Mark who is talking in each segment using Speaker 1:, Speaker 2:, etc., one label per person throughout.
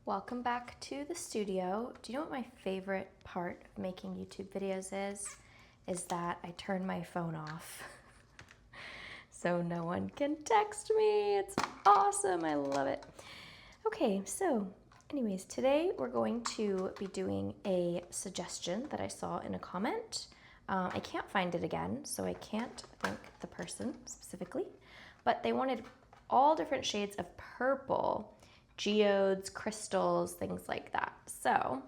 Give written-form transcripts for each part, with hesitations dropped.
Speaker 1: Welcome back to the studio. Do you know what my favorite part of making YouTube videos is? Is that I turn my phone off so no one can text me. It's awesome, I love it. Okay, so anyways, today we're going to be doing a suggestion that I saw in a comment. I can't find it again, so I can't thank the person specifically, but they wanted all different shades of purple, geodes, crystals, things like that. So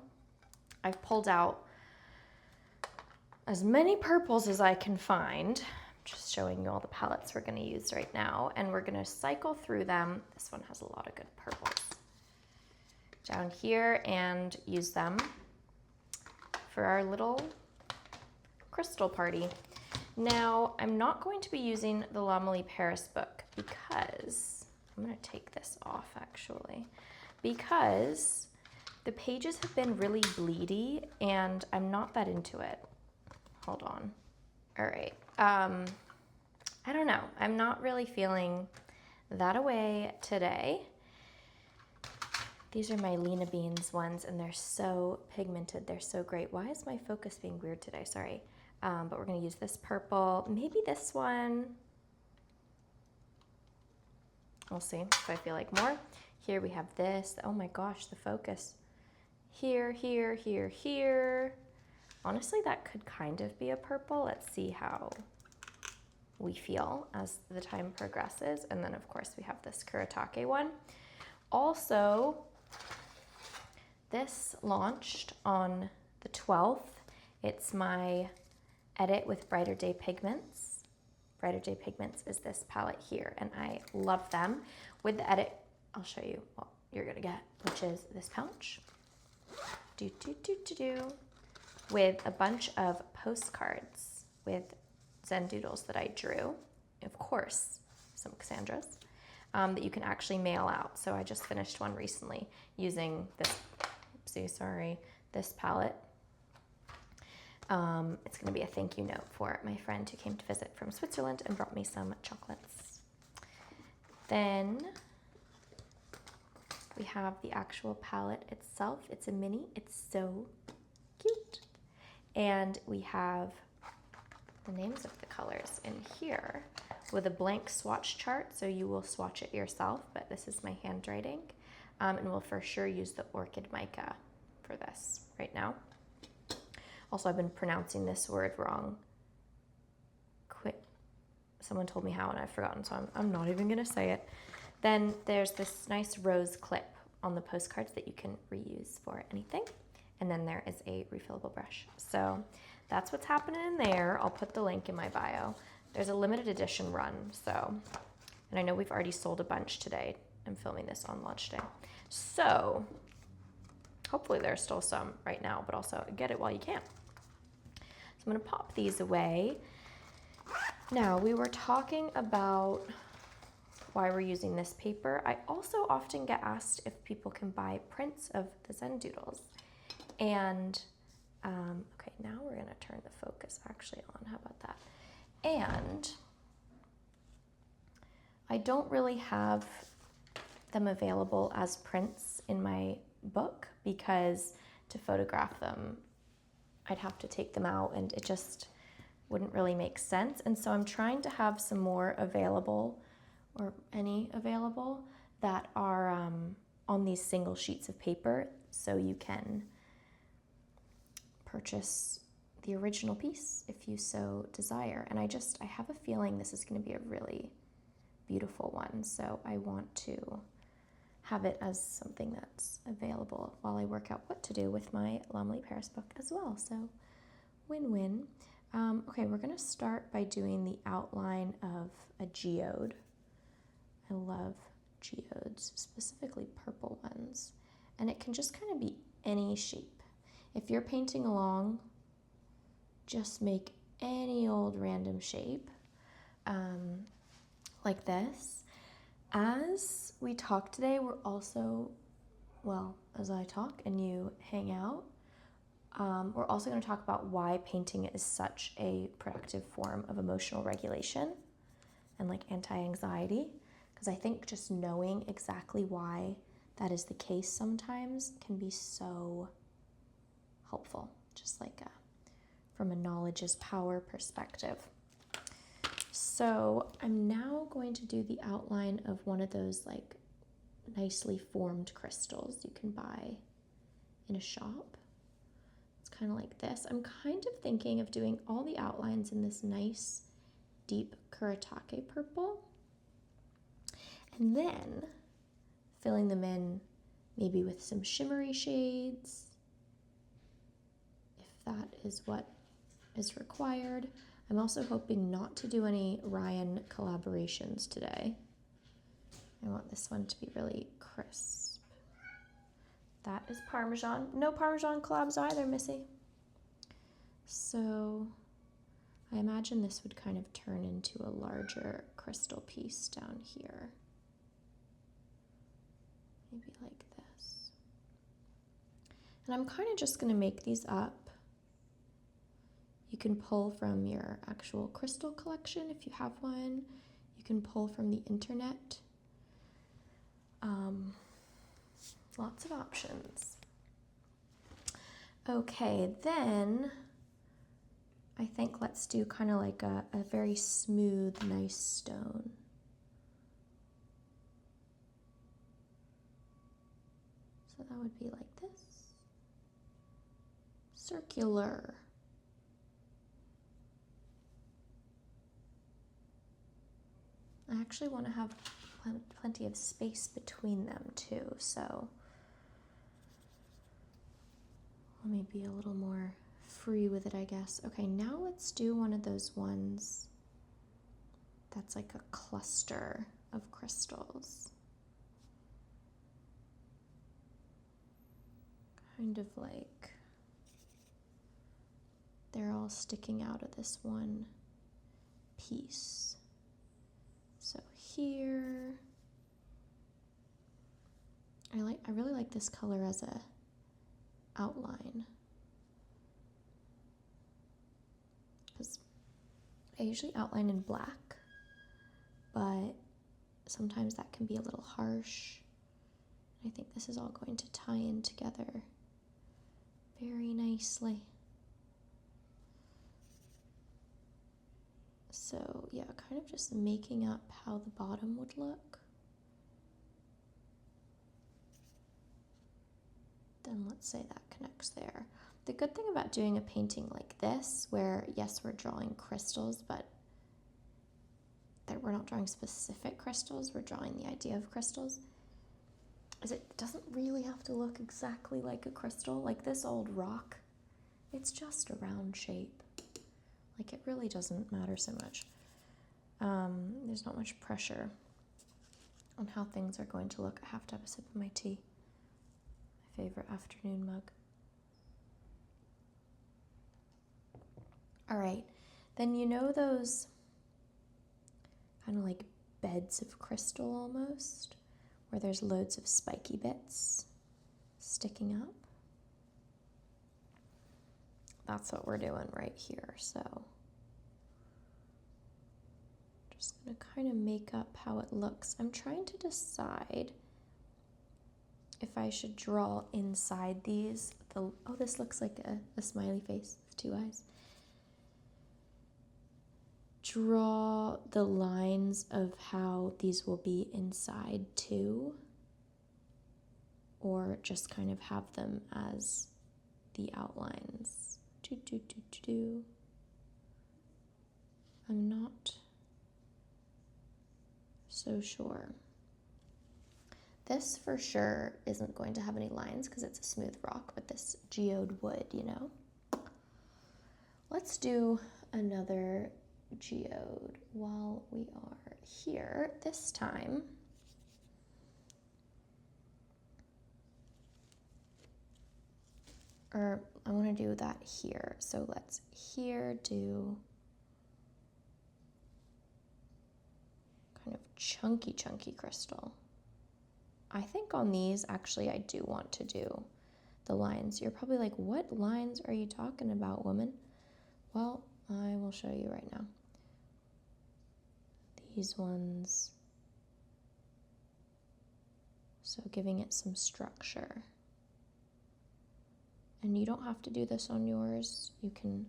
Speaker 1: I've pulled out as many purples as I can find. I'm just showing you all the palettes we're going to use right now, and we're going to cycle through them. This one has a lot of good purples down here and use them for our little crystal party. Now, I'm not going to be using the Xileyw Paris book because I'm going to take this off actually, because the pages have been really bleedy and I'm not that into it. Hold on. All right. I don't know. I'm not really feeling that away today. These are my Lena Beans ones and they're so pigmented. They're so great. Why is my focus being weird today? Sorry. But we're going to use this purple, maybe this one. We'll see if I feel like more. Here we have this. Oh my gosh, the focus. Here, here, here, here. Honestly, that could kind of be a purple. Let's see how we feel as the time progresses. And then of course we have this Kuretake one. Also, this launched on the 12th. It's my edit with Brighter Day Pigments. Brighter Day Pigments is this palette here, and I love them. With the edit, I'll show you what you're gonna get, which is this pouch. With a bunch of postcards with Zen doodles that I drew. Of course, some Cassandras that you can actually mail out. So I just finished one recently using this, this palette. It's going to be a thank you note for my friend who came to visit from Switzerland and brought me some chocolates. Then we have the actual palette itself. It's a mini. It's so cute. And we have the names of the colors in here with a blank swatch chart, so you will swatch it yourself, but this is my handwriting. And we'll for sure use the Orchid Mica for this right now. Also, I've been pronouncing this word wrong. Someone told me how and I've forgotten, so I'm not even gonna say it. Then there's this nice rose clip on the postcards that you can reuse for anything. And then there is a refillable brush. So that's what's happening in there. I'll put the link in my bio. There's a limited edition run, so, and I know we've already sold a bunch today. I'm filming this on launch day. So hopefully there's still some right now, but also get it while you can. So I'm gonna pop these away. Now, we were talking about why we're using this paper. I also often get asked if people can buy prints of the Zen doodles. And, okay, now we're gonna turn the focus actually on, how about that? And I don't really have them available as prints in my book because to photograph them, I'd have to take them out and it just wouldn't really make sense. And so I'm trying to have some more available, or any available, that are on these single sheets of paper, so you can purchase the original piece if you so desire. And I have a feeling this is going to be a really beautiful one, so I want to have it as something that's available while I work out what to do with my Xileyw Paris book as well. So win-win. Okay, we're gonna start by doing the outline of a geode. I love geodes, specifically purple ones. And it can just kind of be any shape. If you're painting along, just make any old random shape, like this. As we talk today, we're also, well, as I talk and you hang out, we're also going to talk about why painting is such a productive form of emotional regulation and like anti-anxiety, because I think just knowing exactly why that is the case sometimes can be so helpful, just like from a knowledge is power perspective. So I'm now going to do the outline of one of those like nicely formed crystals you can buy in a shop. It's kind of like this. I'm kind of thinking of doing all the outlines in this nice deep Kuretake purple, and then filling them in maybe with some shimmery shades, if that is what is required. I'm also hoping not to do any Ryan collaborations today. I want this one to be really crisp. That is Parmesan. No Parmesan collabs either, Missy. So I imagine this would kind of turn into a larger crystal piece down here. Maybe like this. And I'm kind of just going to make these up. You can pull from your actual crystal collection if you have one. You can pull from the internet. Lots of options. Okay, then I think let's do kind of like a very smooth, nice stone. So that would be like this. Circular. I actually want to have plenty of space between them too, so let me be a little more free with it, I guess. Okay, now let's do one of those ones that's like a cluster of crystals. Kind of like they're all sticking out of this one piece. So here, I really like this color as a outline, because I usually outline in black, but sometimes that can be a little harsh. I think this is all going to tie in together very nicely. So yeah, kind of just making up how the bottom would look. Then let's say that connects there. The good thing about doing a painting like this, where yes, we're drawing crystals, but we're not drawing specific crystals, we're drawing the idea of crystals, is it doesn't really have to look exactly like a crystal. Like this old rock, it's just a round shape. Like it really doesn't matter so much. There's not much pressure on how things are going to look. I have to have a sip of my tea. My favorite afternoon mug. All right, then you know those kind of like beds of crystal almost, where there's loads of spiky bits sticking up? That's what we're doing right here, so just gonna kind of make up how it looks. I'm trying to decide if I should draw inside these. Oh, this looks like a smiley face with two eyes. Draw the lines of how these will be inside too, or just kind of have them as the outlines. I'm not so sure. This for sure isn't going to have any lines because it's a smooth rock, but this geode would, you know. Let's do another geode while we are here. This time, or I want to do that here. So let's here do kind of chunky crystal. I think on these, actually, I do want to do the lines. You're probably like, what lines are you talking about, woman? Well, I will show you right now. These ones. So giving it some structure. And you don't have to do this on yours. You can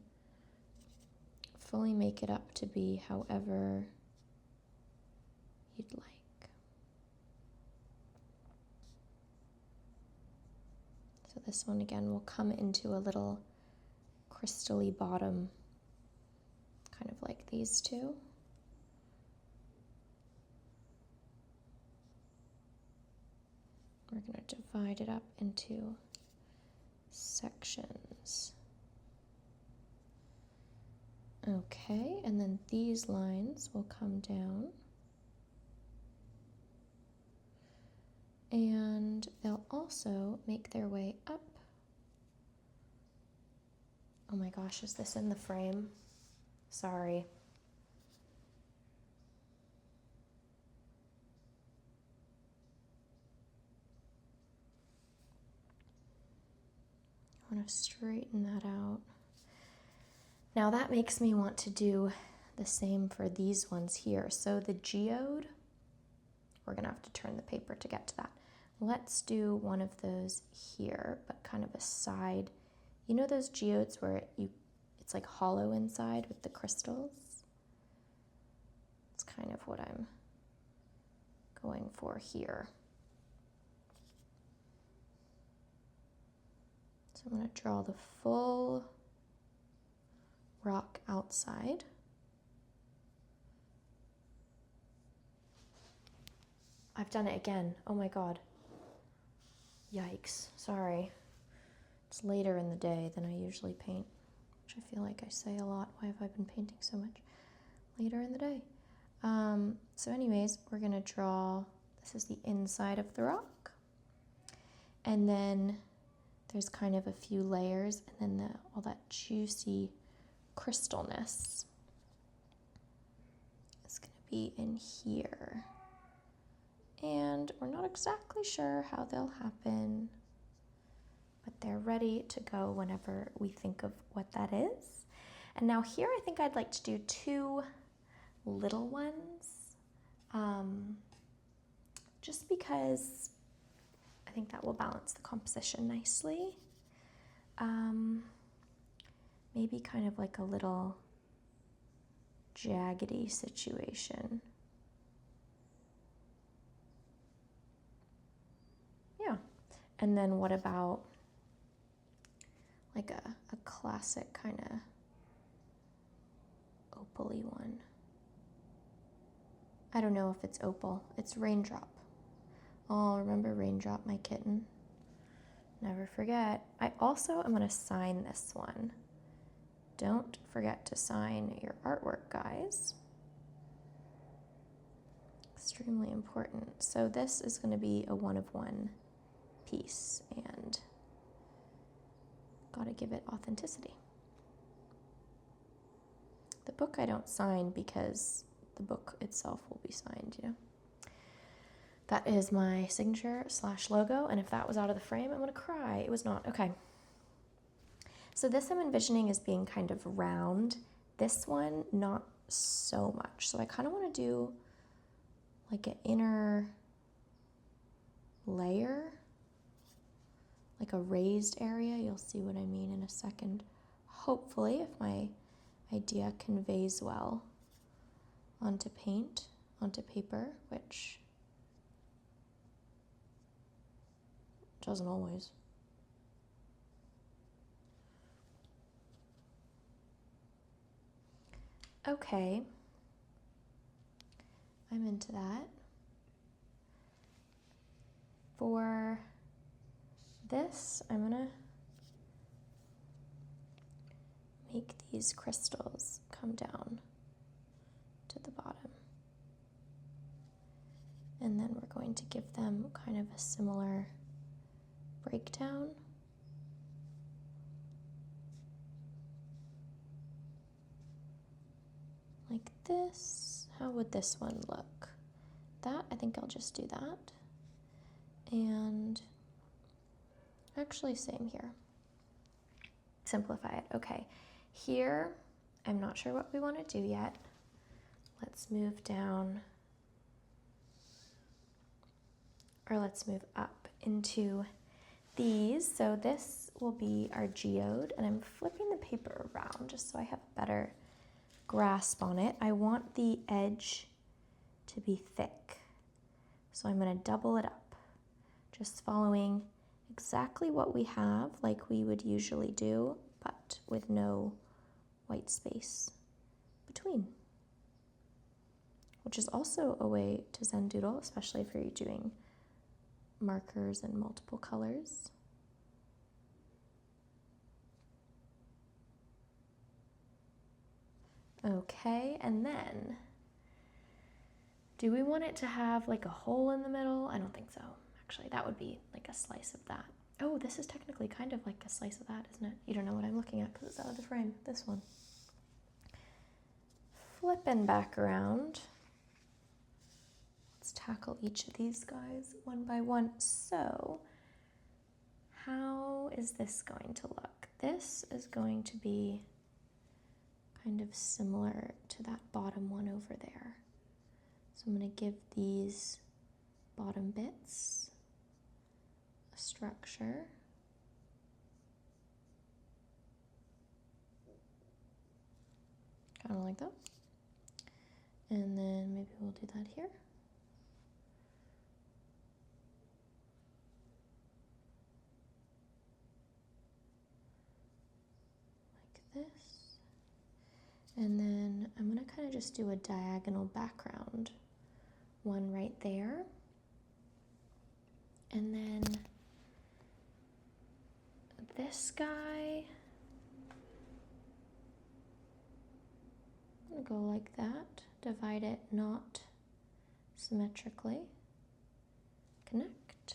Speaker 1: fully make it up to be however you'd like. So this one again will come into a little crystally bottom, kind of like these two. We're going to divide it up into sections. Okay, and then these lines will come down. And they'll also make their way up. Oh my gosh, is this in the frame? Sorry. I want to straighten that out. Now that makes me want to do the same for these ones here. So the geode, we're going to have to turn the paper to get to that. Let's do one of those here, but kind of a side. You know those geodes where it's like hollow inside with the crystals? It's kind of what I'm going for here. So I'm going to draw the full rock outside. I've done it again. Oh my God. Yikes. Sorry. It's later in the day than I usually paint, which I feel like I say a lot. Why have I been painting so much later in the day? So anyways, we're going to draw, this is the inside of the rock. And then there's kind of a few layers, and then all that juicy crystalness is going to be in here. And we're not exactly sure how they'll happen, but they're ready to go whenever we think of what that is. And now here I think I'd like to do two little ones, just because I think that will balance the composition nicely. Maybe kind of like a little jaggedy situation. Yeah. And then what about like a classic kind of opal-y one? I don't know if it's opal. It's Raindrop. Oh, remember Raindrop, my kitten? Never forget. I also am going to sign this one. Don't forget to sign your artwork, guys. Extremely important. So this is going to be a one-of-one piece, and got to give it authenticity. The book I don't sign because the book itself will be signed, you know. That is my signature / logo, and if that was out of the frame, I'm going to cry. It was not. Okay. So this I'm envisioning as being kind of round. This one, not so much. So I kind of want to do like an inner layer, like a raised area. You'll see what I mean in a second. Hopefully, if my idea conveys well onto paper, which doesn't always. Okay, I'm into that. For this, I'm gonna make these crystals come down to the bottom. And then we're going to give them kind of a similar breakdown. Like this. How would this one look? That, I think I'll just do that. And actually same here. Simplify it. Okay, here, I'm not sure what we want to do yet. Let's move down or let's move up into these. So this will be our geode, and I'm flipping the paper around just so I have a better grasp on it. I want the edge to be thick, so I'm going to double it up, just following exactly what we have like we would usually do, but with no white space between, which is also a way to Zen doodle, especially if you're doing markers in multiple colors. Okay, and then do we want it to have like a hole in the middle? I don't think so. Actually, that would be like a slice of that. Oh, this is technically kind of like a slice of that, isn't it? You don't know what I'm looking at because it's out of the frame. This one. Flipping back around. Let's tackle each of these guys one by one. So, how is this going to look? This is going to be kind of similar to that bottom one over there. So I'm going to give these bottom bits a structure. Kind of like that. And then maybe we'll do that here. Like this. And then I'm going to kind of just do a diagonal background one right there. And then this guy, I'm going to go like that, divide it not symmetrically, connect,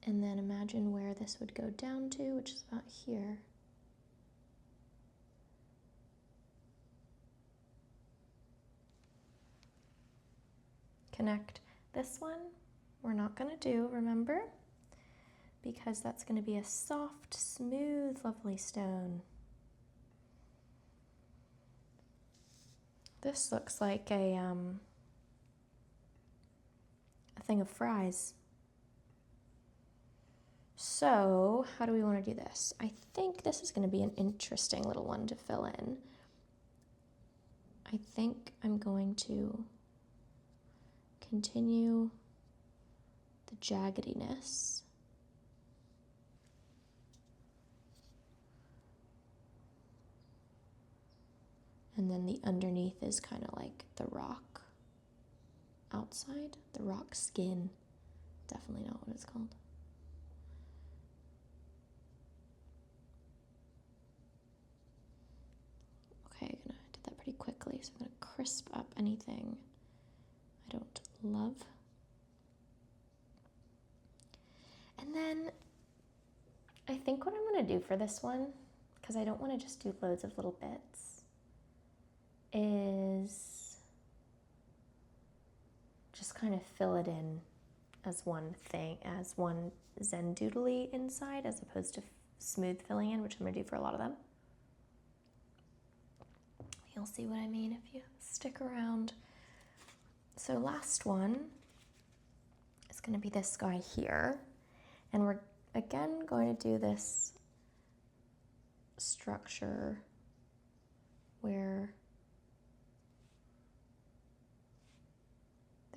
Speaker 1: and then imagine where this would go down to, which is about here. Connect. This one we're not going to do, remember? Because that's going to be a soft, smooth, lovely stone. This looks like a thing of fries. So, how do we want to do this? I think this is going to be an interesting little one to fill in. I think I'm going to continue the jaggediness. And then the underneath is kind of like the rock outside, the rock skin. Definitely not what it's called. Okay, I did that pretty quickly, so I'm gonna crisp up anything I don't love. And then I think what I'm gonna do for this one, because I don't want to just do loads of little bits, is just kind of fill it in as one thing, as one Zen doodly inside, as opposed to smooth filling in, which I'm gonna do for a lot of them. You'll see what I mean if you stick around. So last one is going to be this guy here. And we're again going to do this structure where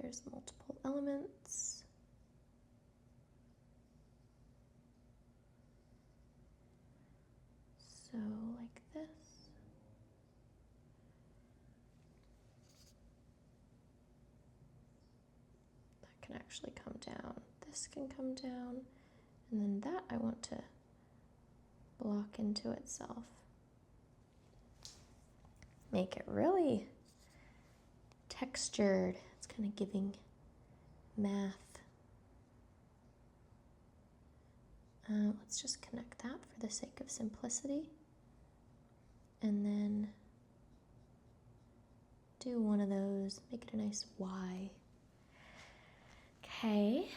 Speaker 1: there's multiple elements. So like this. Can actually come down. This can come down, and then that I want to block into itself. Make it really textured. It's kind of giving math. Let's just connect that for the sake of simplicity. And then do one of those, make it a nice Y. Okay,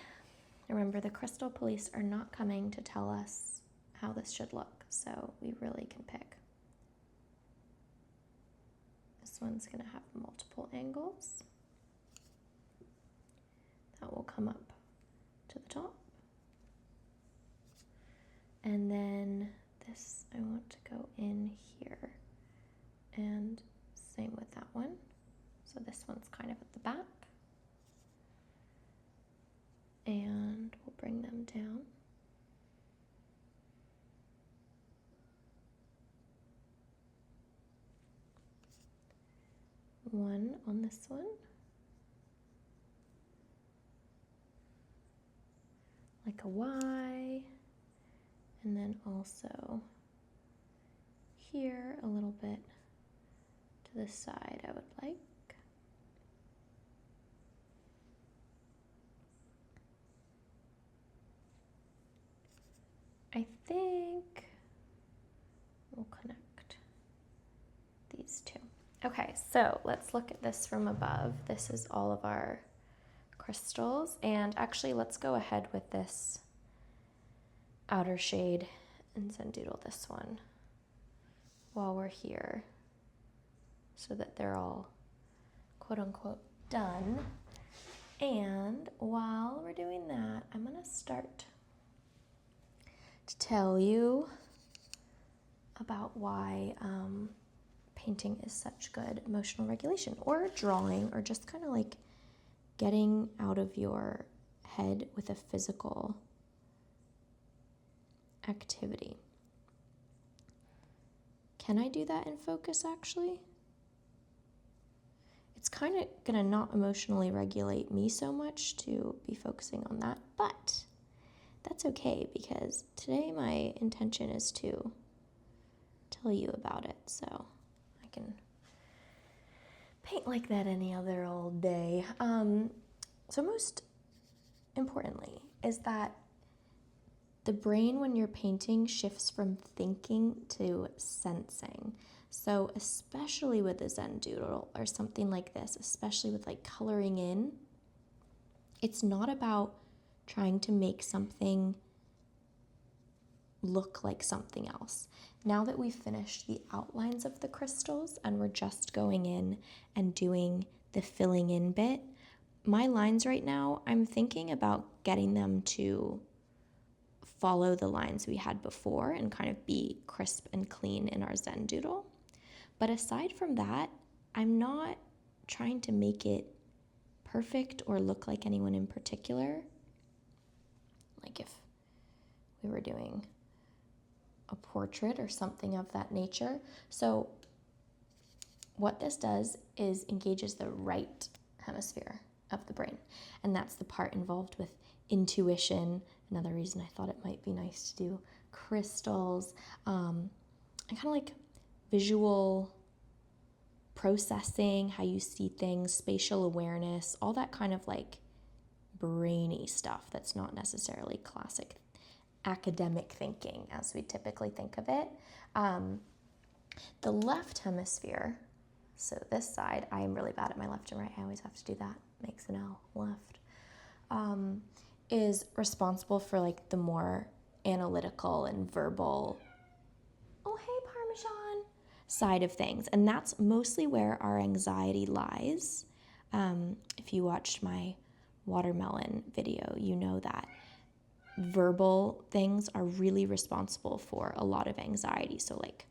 Speaker 1: remember the crystal police are not coming to tell us how this should look, so we really can pick. This one's going to have multiple angles. That will come up to the top. And then this, I want to go in here. And same with that one. So this one's kind of at the back. And we'll bring them down. One on this one. Like a Y. And then also here a little bit to the side I would like. I think we'll connect these two. Okay, so let's look at this from above. This is all of our crystals, and actually let's go ahead with this outer shade and doodle this one while we're here so that they're all quote unquote done. And while we're doing that, I'm gonna start to tell you about why painting is such good emotional regulation, or drawing, or just kind of like getting out of your head with a physical activity. Can I do that in focus actually? It's kind of gonna not emotionally regulate me so much to be focusing on that, but that's okay because today my intention is to tell you about it, so I can paint like that any other old day. So most importantly is that the brain when you're painting shifts from thinking to sensing. So especially with a Zen doodle or something like this, especially with like coloring in, it's not about trying to make something look like something else. Now that we've finished the outlines of the crystals and we're just going in and doing the filling in bit, my lines right now, I'm thinking about getting them to follow the lines we had before and kind of be crisp and clean in our Zen doodle. But aside from that, I'm not trying to make it perfect or look like anyone in particular. Like if we were doing a portrait or something of that nature. So what this does is engages the right hemisphere of the brain. And that's the part involved with intuition. Another reason I thought it might be nice to do crystals, and kind of like visual processing, how you see things, spatial awareness, all that kind of like brainy stuff that's not necessarily classic academic thinking as we typically think of it. The left hemisphere, so this side, I am really bad at my left and right. I always have to do that. Makes an L, left. Is responsible for like the more analytical and verbal, oh hey Parmesan, side of things. And that's mostly where our anxiety lies. If you watched my watermelon video, you know that verbal things are really responsible for a lot of anxiety. So like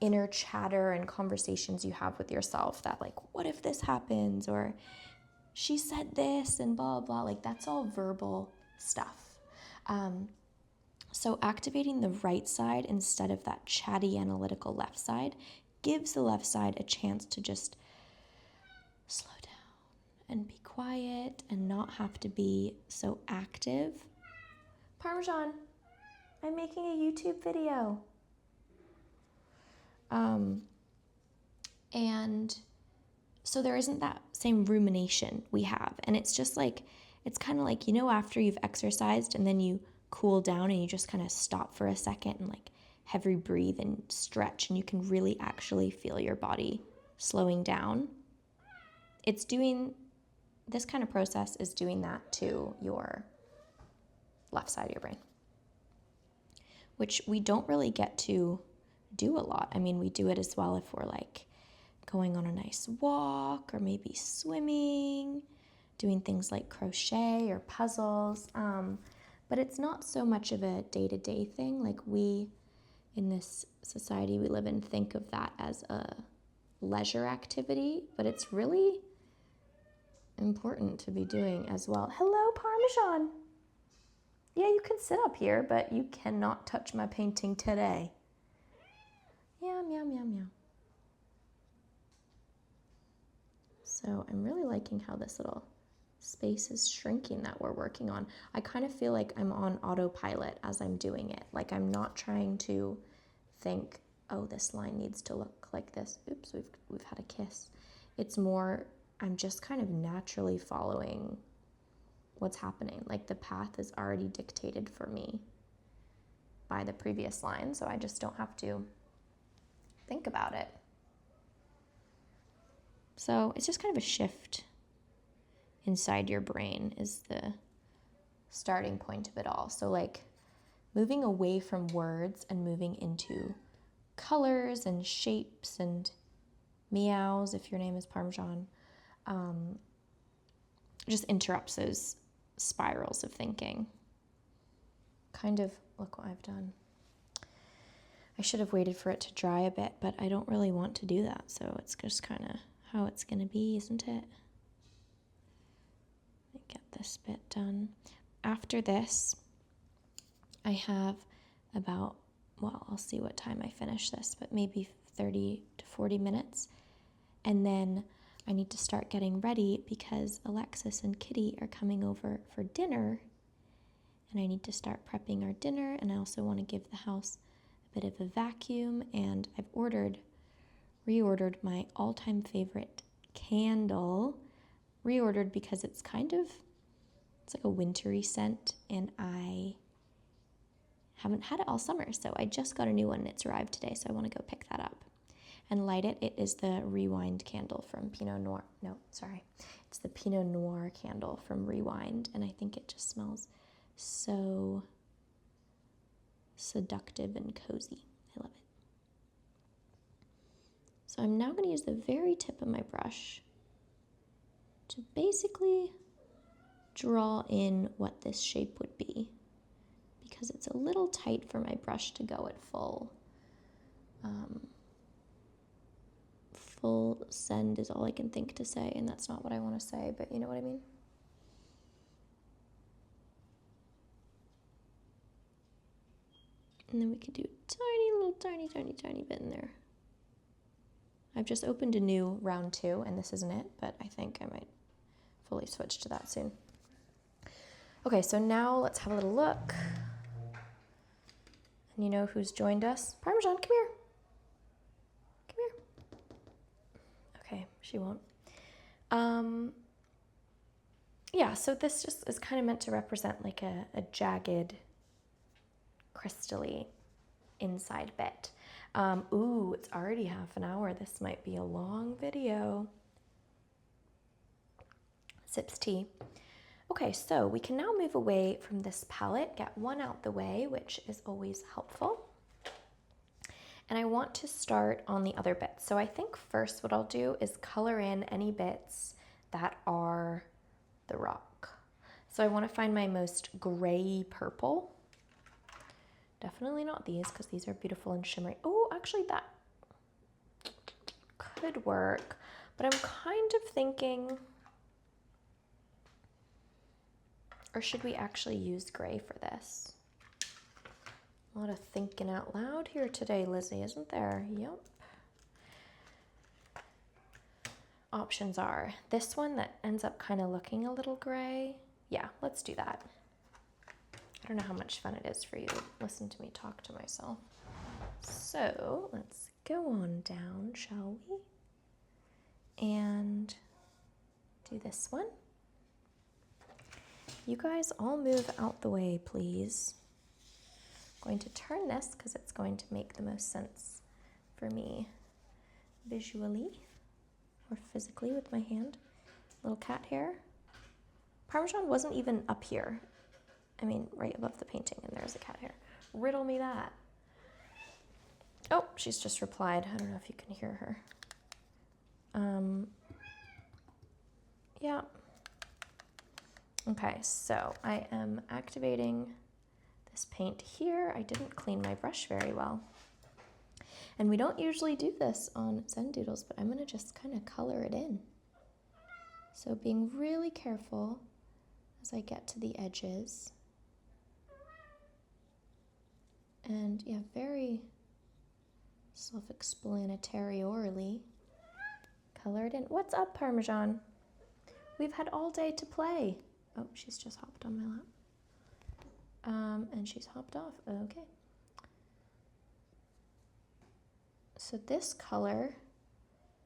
Speaker 1: inner chatter and conversations you have with yourself that like, what if this happens? Or she said this and blah, blah, like that's all verbal stuff. So activating the right side instead of that chatty analytical left side gives the left side a chance to just slow down and be quiet and not have to be so active. Parmesan, I'm making a YouTube video. And so there isn't that same rumination we have. And it's just like, it's kind of like, you know, after you've exercised and then you cool down and you just kind of stop for a second and like heavy breathe and stretch and you can really actually feel your body slowing down. It's doing, this kind of process is doing that to your left side of your brain, which we don't really get to do a lot. I mean, we do it as well if we're like going on a nice walk or maybe swimming, doing things like crochet or puzzles. But it's not so much of a day-to-day thing. Like we, in this society we live in, think of that as a leisure activity, but it's really important to be doing as well. Hello, Parmesan. Yeah, you can sit up here, but you cannot touch my painting today. Meow, meow, meow, meow. So I'm really liking how this little space is shrinking that we're working on. I kind of feel like I'm on autopilot as I'm doing it. Like I'm not trying to think, oh, this line needs to look like this. Oops, we've had a kiss. It's more, I'm just kind of naturally following what's happening. Like the path is already dictated for me by the previous line, so I just don't have to think about it. So it's just kind of a shift inside your brain is the starting point of it all. So like moving away from words and moving into colors and shapes and meows, if your name is Parmesan, just interrupts those spirals of thinking. Kind of, look what I've done. I should have waited for it to dry a bit, but I don't really want to do that, so it's just kind of how it's going to be, isn't it? Get this bit done. After this, I have about, well, I'll see what time I finish this, but maybe 30 to 40 minutes. And then I need to start getting ready because Alexis and Kitty are coming over for dinner. And I need to start prepping our dinner. And I also want to give the house a bit of a vacuum. And I've reordered my all-time favorite candle. Reordered because it's like a wintry scent, and I haven't had it all summer, so I just got a new one and it's arrived today, so I want to go pick that up and light it. It is the Rewind candle from Pinot Noir. No, sorry. It's the Pinot Noir candle from Rewind, and I think it just smells so seductive and cozy. I love it. So I'm now going to use the very tip of my brush to basically draw in what this shape would be, because it's a little tight for my brush to go at full send is all I can think to say, and that's not what I want to say, but you know what I mean? And then we could do tiny bit in there. I've just opened a new round 2, and this isn't it, but I think I might fully switch to that soon. Okay, so now let's have a little look. And you know who's joined us? Parmesan, come here. Come here. Okay, she won't. Yeah, so this just is kind of meant to represent like a jagged, crystally inside bit. Ooh, it's already half an hour. This might be a long video. Sips tea. Okay, so we can now move away from this palette, get one out the way, which is always helpful. And I want to start on the other bits. So I think first what I'll do is color in any bits that are the rock. So I want to find my most gray purple. Definitely not these, because these are beautiful and shimmery. Oh, actually that could work, but I'm kind of thinking, or should we actually use gray for this? A lot of thinking out loud here today, Lizzie, isn't there? Yep. Options are this one that ends up kind of looking a little gray. Yeah, let's do that. I don't know how much fun it is for you to listen to me talk to myself. So let's go on down, shall we? And do this one. You guys all move out the way, please. I'm going to turn this because it's going to make the most sense for me visually or physically with my hand. Little cat hair. Parmesan wasn't even up here. I mean, right above the painting, and there's a cat hair. Riddle me that. Oh, she's just replied. I don't know if you can hear her. Yeah. Okay, so I am activating this paint here. I didn't clean my brush very well. And we don't usually do this on Zen Doodles, but I'm gonna just kind of color it in. So being really careful as I get to the edges. And yeah, very self-explanatory-orally color it in. What's up, Parmesan? We've had all day to play. Oh, she's just hopped on my lap. And she's hopped off. Okay. So this color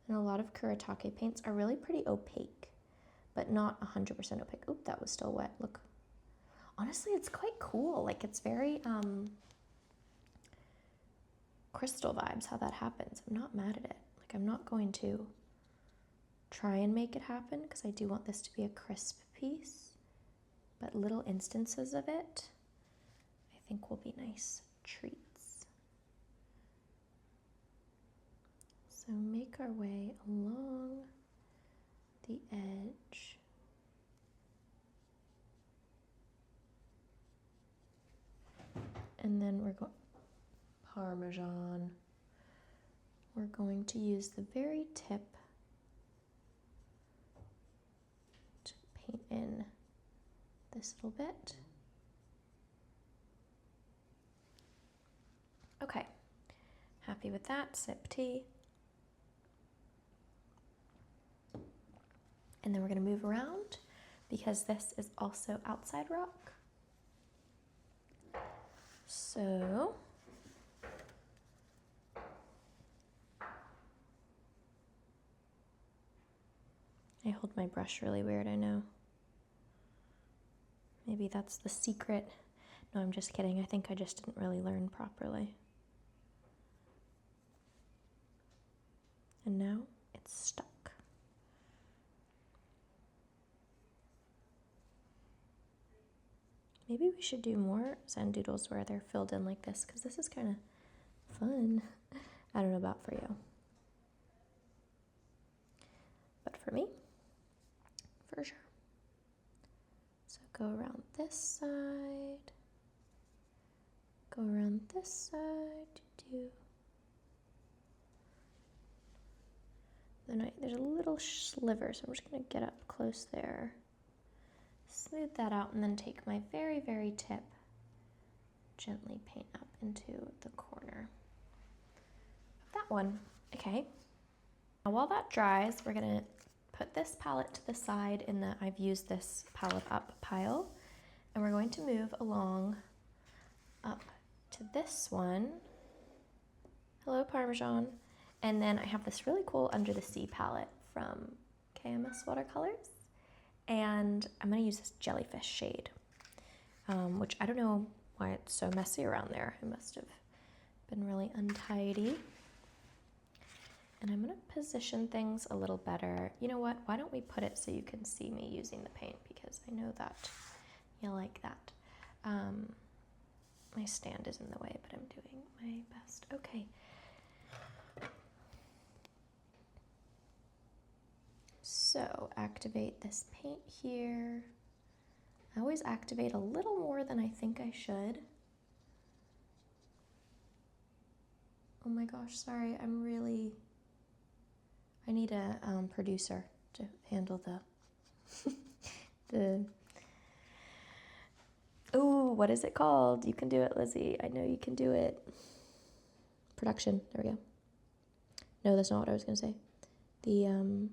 Speaker 1: and a lot of Kuretake paints are really pretty opaque, but not 100% opaque. Oop, that was still wet. Look. Honestly, it's quite cool. Like, it's very crystal vibes how that happens. I'm not mad at it. Like, I'm not going to try and make it happen because I do want this to be a crisp piece, but little instances of it I think will be nice treats. So make our way along the edge. And then we're going Parmesan. We're going to use the very tip to paint in this little bit. Okay, happy with that. Sip tea. And then we're going to move around because this is also outside rock. So I hold my brush really weird, I know. Maybe that's the secret. No, I'm just kidding. I think I just didn't really learn properly. And now it's stuck. Maybe we should do more Zen Doodles where they're filled in like this, because this is kind of fun. I don't know about for you. But for me, for sure. So go around this side. Go around this side. Then there's a little sliver, so I'm just going to get up close there. Smooth that out, and then take my very, very tip, gently paint up into the corner of that one. Okay. Now while that dries, we're going to put this palette to the side in the I've used this palette up pile, and we're going to move along up to this one. Hello, Parmesan. And then I have this really cool Under the Sea palette from KMS Watercolors. And I'm going to use this jellyfish shade, which I don't know why it's so messy around there. It must have been really untidy. And I'm going to position things a little better. You know what? Why don't we put it so you can see me using the paint, because I know that you like that. My stand is in the way, but I'm doing my best. Okay. So activate this paint here. I always activate a little more than I think I should. Oh my gosh, sorry, I need a producer to handle oh, what is it called? You can do it, Lizzie. I know you can do it. Production, there we go. No, that's not what I was gonna say. The,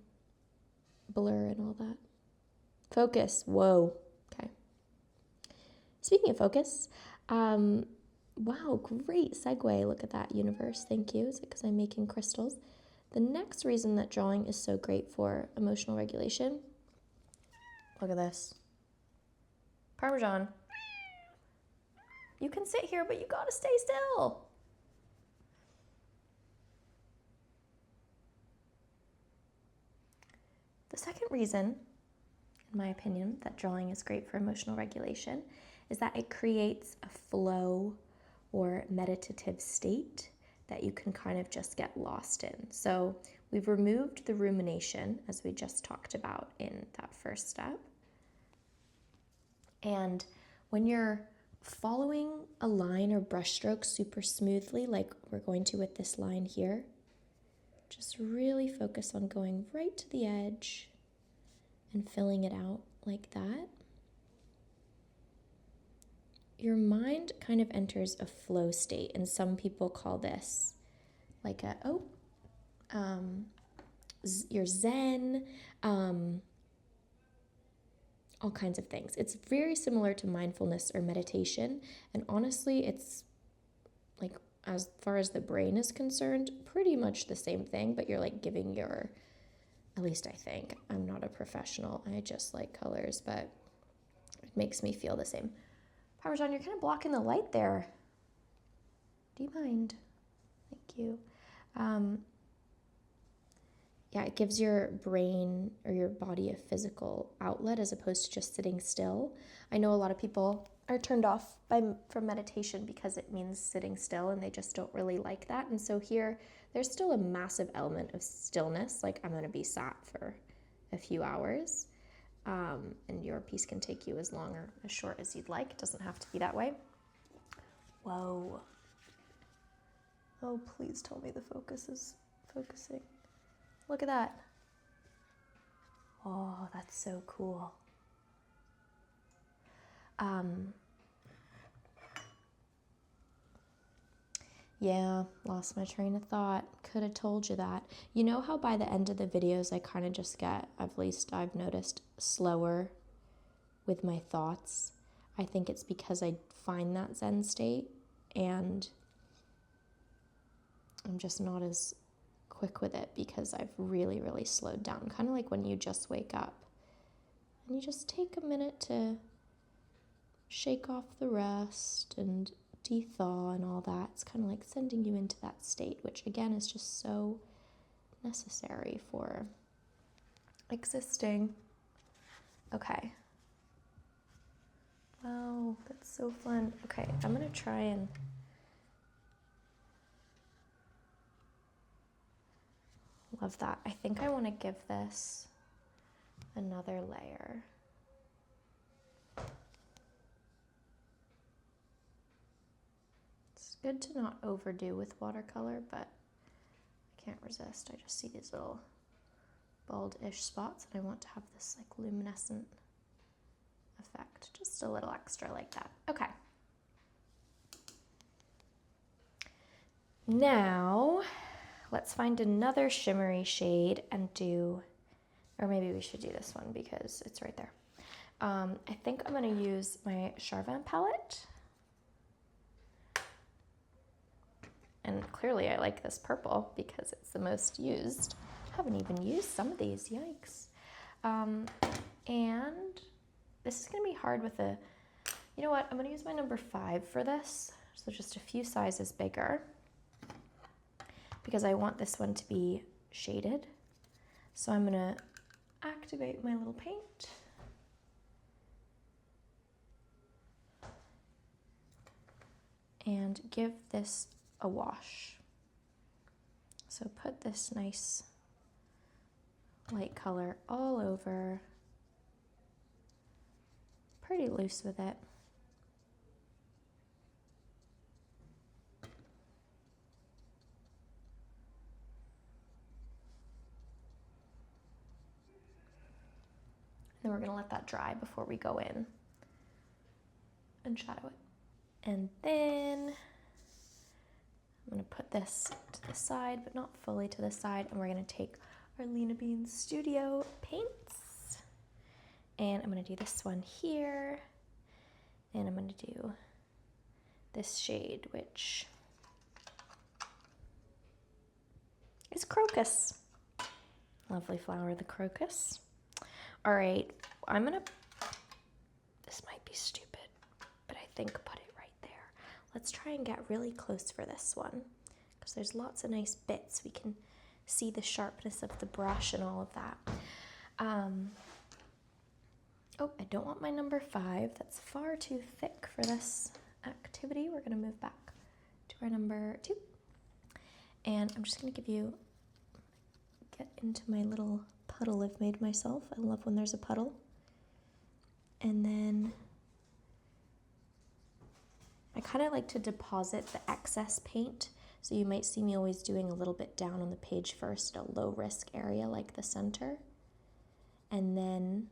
Speaker 1: blur and all that. Focus, whoa, okay. Speaking of focus, wow, great segue. Look at that, universe, thank you. Is it because I'm making crystals? The next reason that drawing is so great for emotional regulation, look at this. Parmesan, you can sit here, but you gotta stay still. The second reason, in my opinion, that drawing is great for emotional regulation is that it creates a flow or meditative state that you can kind of just get lost in. So we've removed the rumination, as we just talked about in that first step. And when you're following a line or brush stroke super smoothly, like we're going to with this line here, just really focus on going right to the edge and filling it out like that. Your mind kind of enters a flow state, and some people call this like a, your zen, all kinds of things. It's very similar to mindfulness or meditation, and honestly, it's like, as far as the brain is concerned, pretty much the same thing, but you're like giving your, at least I think, I'm not a professional, I just like colors, but it makes me feel the same. Parmesan, you're kind of blocking the light there. Do you mind? Thank you. Yeah, it gives your brain or your body a physical outlet as opposed to just sitting still. I know a lot of people are turned off from meditation because it means sitting still, and they just don't really like that. And so here, there's still a massive element of stillness. Like, I'm going to be sat for a few hours, and your piece can take you as long or as short as you'd like. It doesn't have to be that way. Whoa. Oh, please tell me the focus is focusing. Look at that. Oh, that's so cool. Yeah, lost my train of thought. Could have told you that. You know how by the end of the videos I kind of just get, at least I've noticed, slower with my thoughts? I think it's because I find that Zen state and I'm just not as quick with it because I've really, really slowed down. Kind of like when you just wake up and you just take a minute to shake off the rest and de-thaw and all that. It's kind of like sending you into that state, which again is just so necessary for existing. Okay. Wow, that's so fun. Okay, I'm gonna try and love that. I think I want to give this another layer. It's good to not overdo with watercolor, but I can't resist. I just see these little bald-ish spots and I want to have this like luminescent effect. Just a little extra like that. Okay. Now, let's find another shimmery shade and do, or maybe we should do this one because it's right there. I think I'm going to use my Charvin palette. And clearly I like this purple because it's the most used. I haven't even used some of these, yikes. And this is going to be hard with a, you know what, I'm going to use my number 5 for this. So just a few sizes bigger because I want this one to be shaded. So I'm going to activate my little paint. And give this a wash. So put this nice light color all over. Pretty loose with it. Then we're going to let that dry before we go in and shadow it. And then I'm going to put this to the side, but not fully to the side. And we're going to take our Lena Bean Studio paints. And I'm going to do this one here. And I'm going to do this shade, which is crocus. Lovely flower, the crocus. All right, I'm going to, this might be stupid, but I think put it right there. Let's try and get really close for this one because there's lots of nice bits. We can see the sharpness of the brush and all of that. Oh, I don't want my number 5. That's far too thick for this activity. We're going to move back to our number 2. And I'm just going to get into my little puddle I've made myself. I love when there's a puddle. And then I kind of like to deposit the excess paint. So you might see me always doing a little bit down on the page first, a low risk area like the center. And then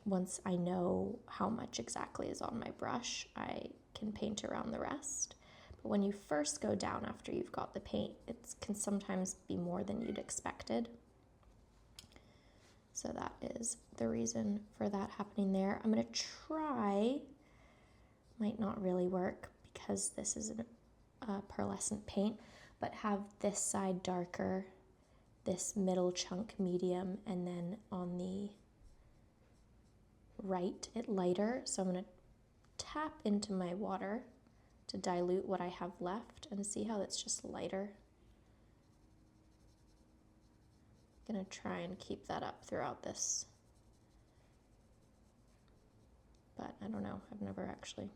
Speaker 1: once I know how much exactly is on my brush, I can paint around the rest. But when you first go down after you've got the paint, it can sometimes be more than you'd expected. So that is the reason for that happening there. I'm gonna try, might not really work because this is a pearlescent paint, but have this side darker, this middle chunk medium, and then on the right it lighter. So I'm gonna tap into my water to dilute what I have left and see how it's just lighter. Gonna try and keep that up throughout this, but I don't know, I've never actually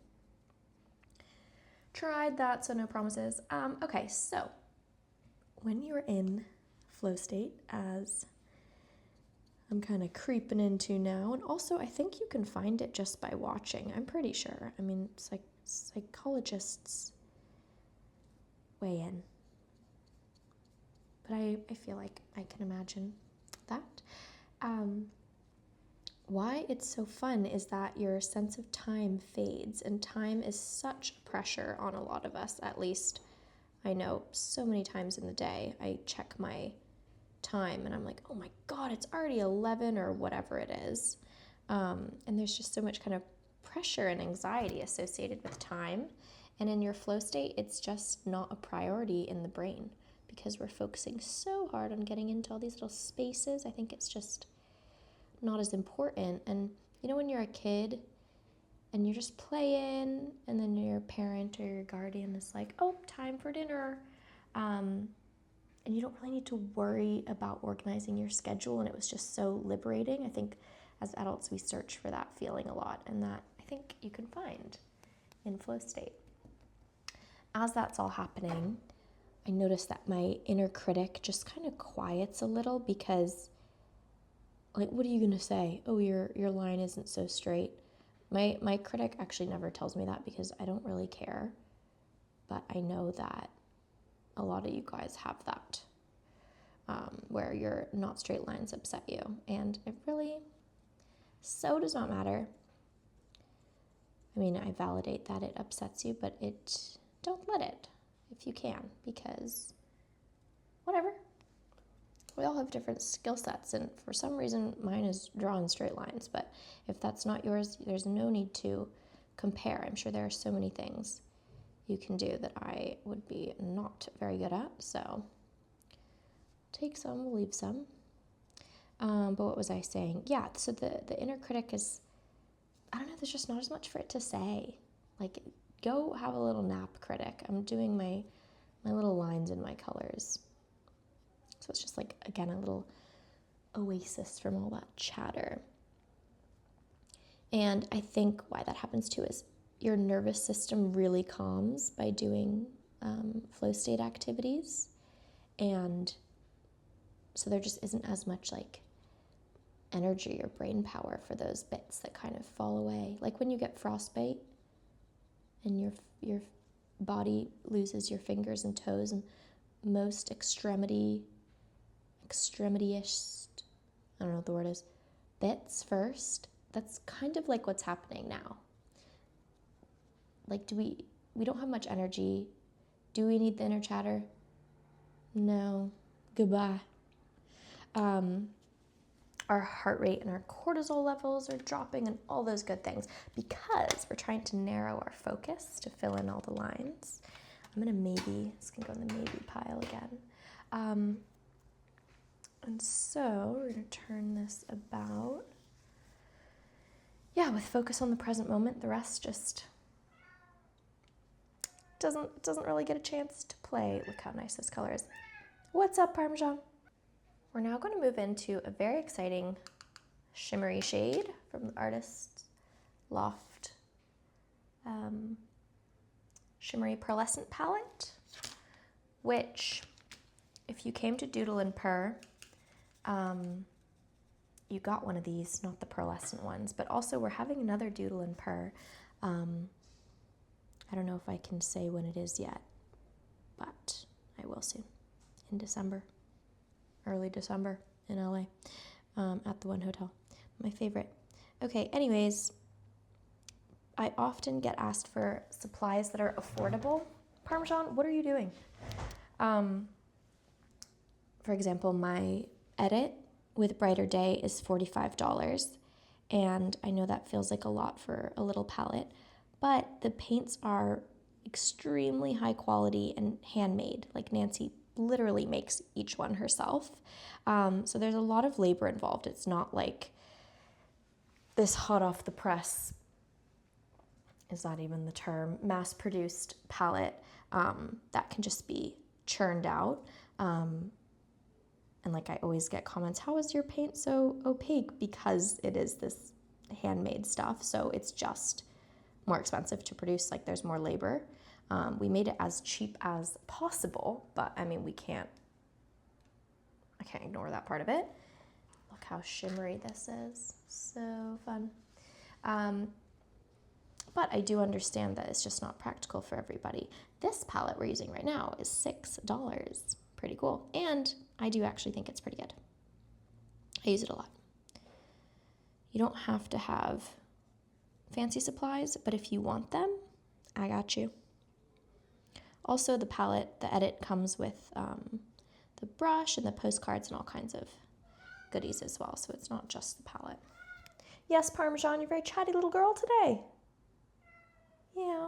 Speaker 1: tried that, so no promises. Okay, so when you're in flow state, as I'm kind of creeping into now, and also I think you can find it just by watching, I'm pretty sure. I mean, psychologists weigh in. But I feel like I can imagine that. Why it's so fun is that your sense of time fades, and time is such pressure on a lot of us. At least I know so many times in the day I check my time and I'm like, oh my God, it's already 11 or whatever it is. And there's just so much kind of pressure and anxiety associated with time. And in your flow state, it's just not a priority in the brain, because we're focusing so hard on getting into all these little spaces. I think it's just not as important. And you know, when you're a kid and you're just playing, and then your parent or your guardian is like, oh, time for dinner. And you don't really need to worry about organizing your schedule. And it was just so liberating. I think as adults, we search for that feeling a lot, and that I think you can find in flow state. As that's all happening, I noticed that my inner critic just kind of quiets a little, because, like, what are you gonna say? Oh, your line isn't so straight. My critic actually never tells me that, because I don't really care. But I know that a lot of you guys have that, where your not straight lines upset you, and it really so does not matter. I mean, I validate that it upsets you, but don't let it, if you can, because whatever. We all have different skill sets, and for some reason mine is drawing straight lines, but if that's not yours, there's no need to compare. I'm sure there are so many things you can do that I would be not very good at, so take some, leave some. But what was I saying? Yeah, so the inner critic is, I don't know, there's just not as much for it to say. Like, go have a little nap, critic. I'm doing my little lines in my colors. So it's just like, again, a little oasis from all that chatter. And I think why that happens too is your nervous system really calms by doing flow state activities. And so there just isn't as much like energy or brain power for those bits that kind of fall away. Like when you get frostbite and your body loses your fingers and toes and most extremity-ish, I don't know what the word is, bits first. That's kind of like what's happening now. Like, we don't have much energy. Do we need the inner chatter? No. Goodbye. Our heart rate and our cortisol levels are dropping and all those good things because we're trying to narrow our focus to fill in all the lines. It's gonna go in the maybe pile again. And so we're gonna turn this about. Yeah, with focus on the present moment, the rest just doesn't really get a chance to play. Look how nice this color is. What's up, Parmesan? We're now going to move into a very exciting shimmery shade from the Artist's Loft Shimmery Pearlescent palette, which, if you came to Doodle and Purr, you got one of these, not the pearlescent ones, but also we're having another Doodle and Purr I don't know if I can say when it is yet, but I will soon. In December, early December in LA, at the One Hotel. My favorite. Okay, anyways, I often get asked for supplies that are affordable. Parmesan, what are you doing? For example, my edit with Brighter Day is $45, and I know that feels like a lot for a little palette, but the paints are extremely high quality and handmade. Like Nancy literally makes each one herself. So there's a lot of labor involved. It's not like this hot off the press, is not even the term, mass-produced palette that can just be churned out. And like I always get comments, how is your paint so opaque? Because it is this handmade stuff, so it's just more expensive to produce, like there's more labor. We made it as cheap as possible, but I mean, I can't ignore that part of it. Look how shimmery this is, so fun. But I do understand that it's just not practical for everybody. This palette we're using right now is $6. Pretty cool. And I do actually think it's pretty good. I use it a lot. You don't have to have fancy supplies, but if you want them, I got you. Also, the palette, the edit comes with the brush and the postcards and all kinds of goodies as well, so it's not just the palette. Yes, Parmesan, you're a very chatty little girl today. Yeah,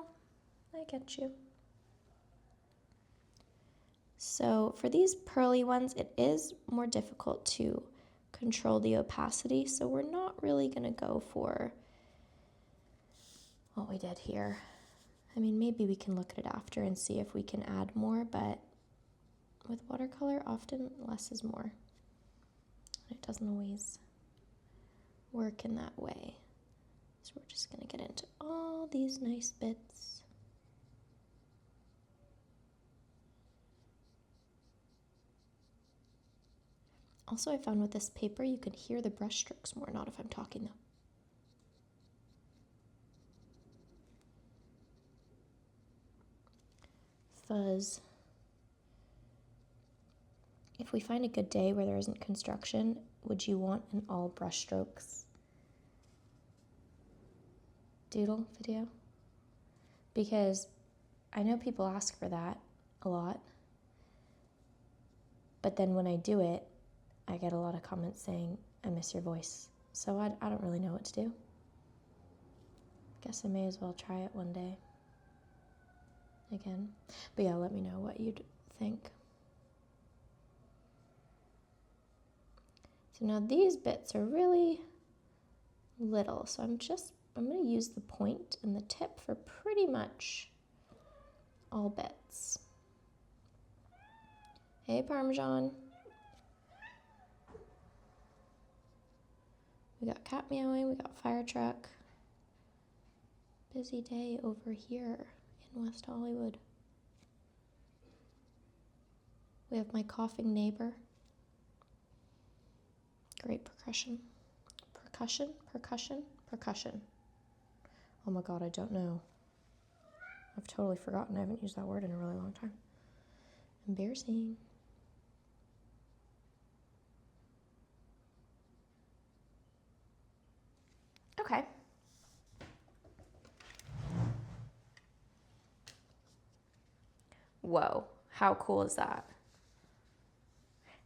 Speaker 1: I get you. So for these pearly ones, it is more difficult to control the opacity, so we're not really gonna go for what we did here. I mean, maybe we can look at it after and see if we can add more, but with watercolor, often less is more. It doesn't always work in that way. So we're just gonna get into all these nice bits. Also, I found with this paper, you can hear the brush strokes more, not if I'm talking though. Fuzz. If we find a good day where there isn't construction, would you want an all brush strokes doodle video? Because I know people ask for that a lot, but then when I do it, I get a lot of comments saying, I miss your voice. So I don't really know what to do. Guess I may as well try it one day again. But yeah, let me know what you'd think. So now these bits are really little, so I'm going to use the point and the tip for pretty much all bits. Hey, Parmesan. We got cat meowing, we got fire truck. Busy day over here in West Hollywood. We have my coughing neighbor. Great percussion. Percussion, percussion, percussion. Oh my God, I don't know. I've totally forgotten. I haven't used that word in a really long time. Embarrassing. Okay. Whoa, how cool is that?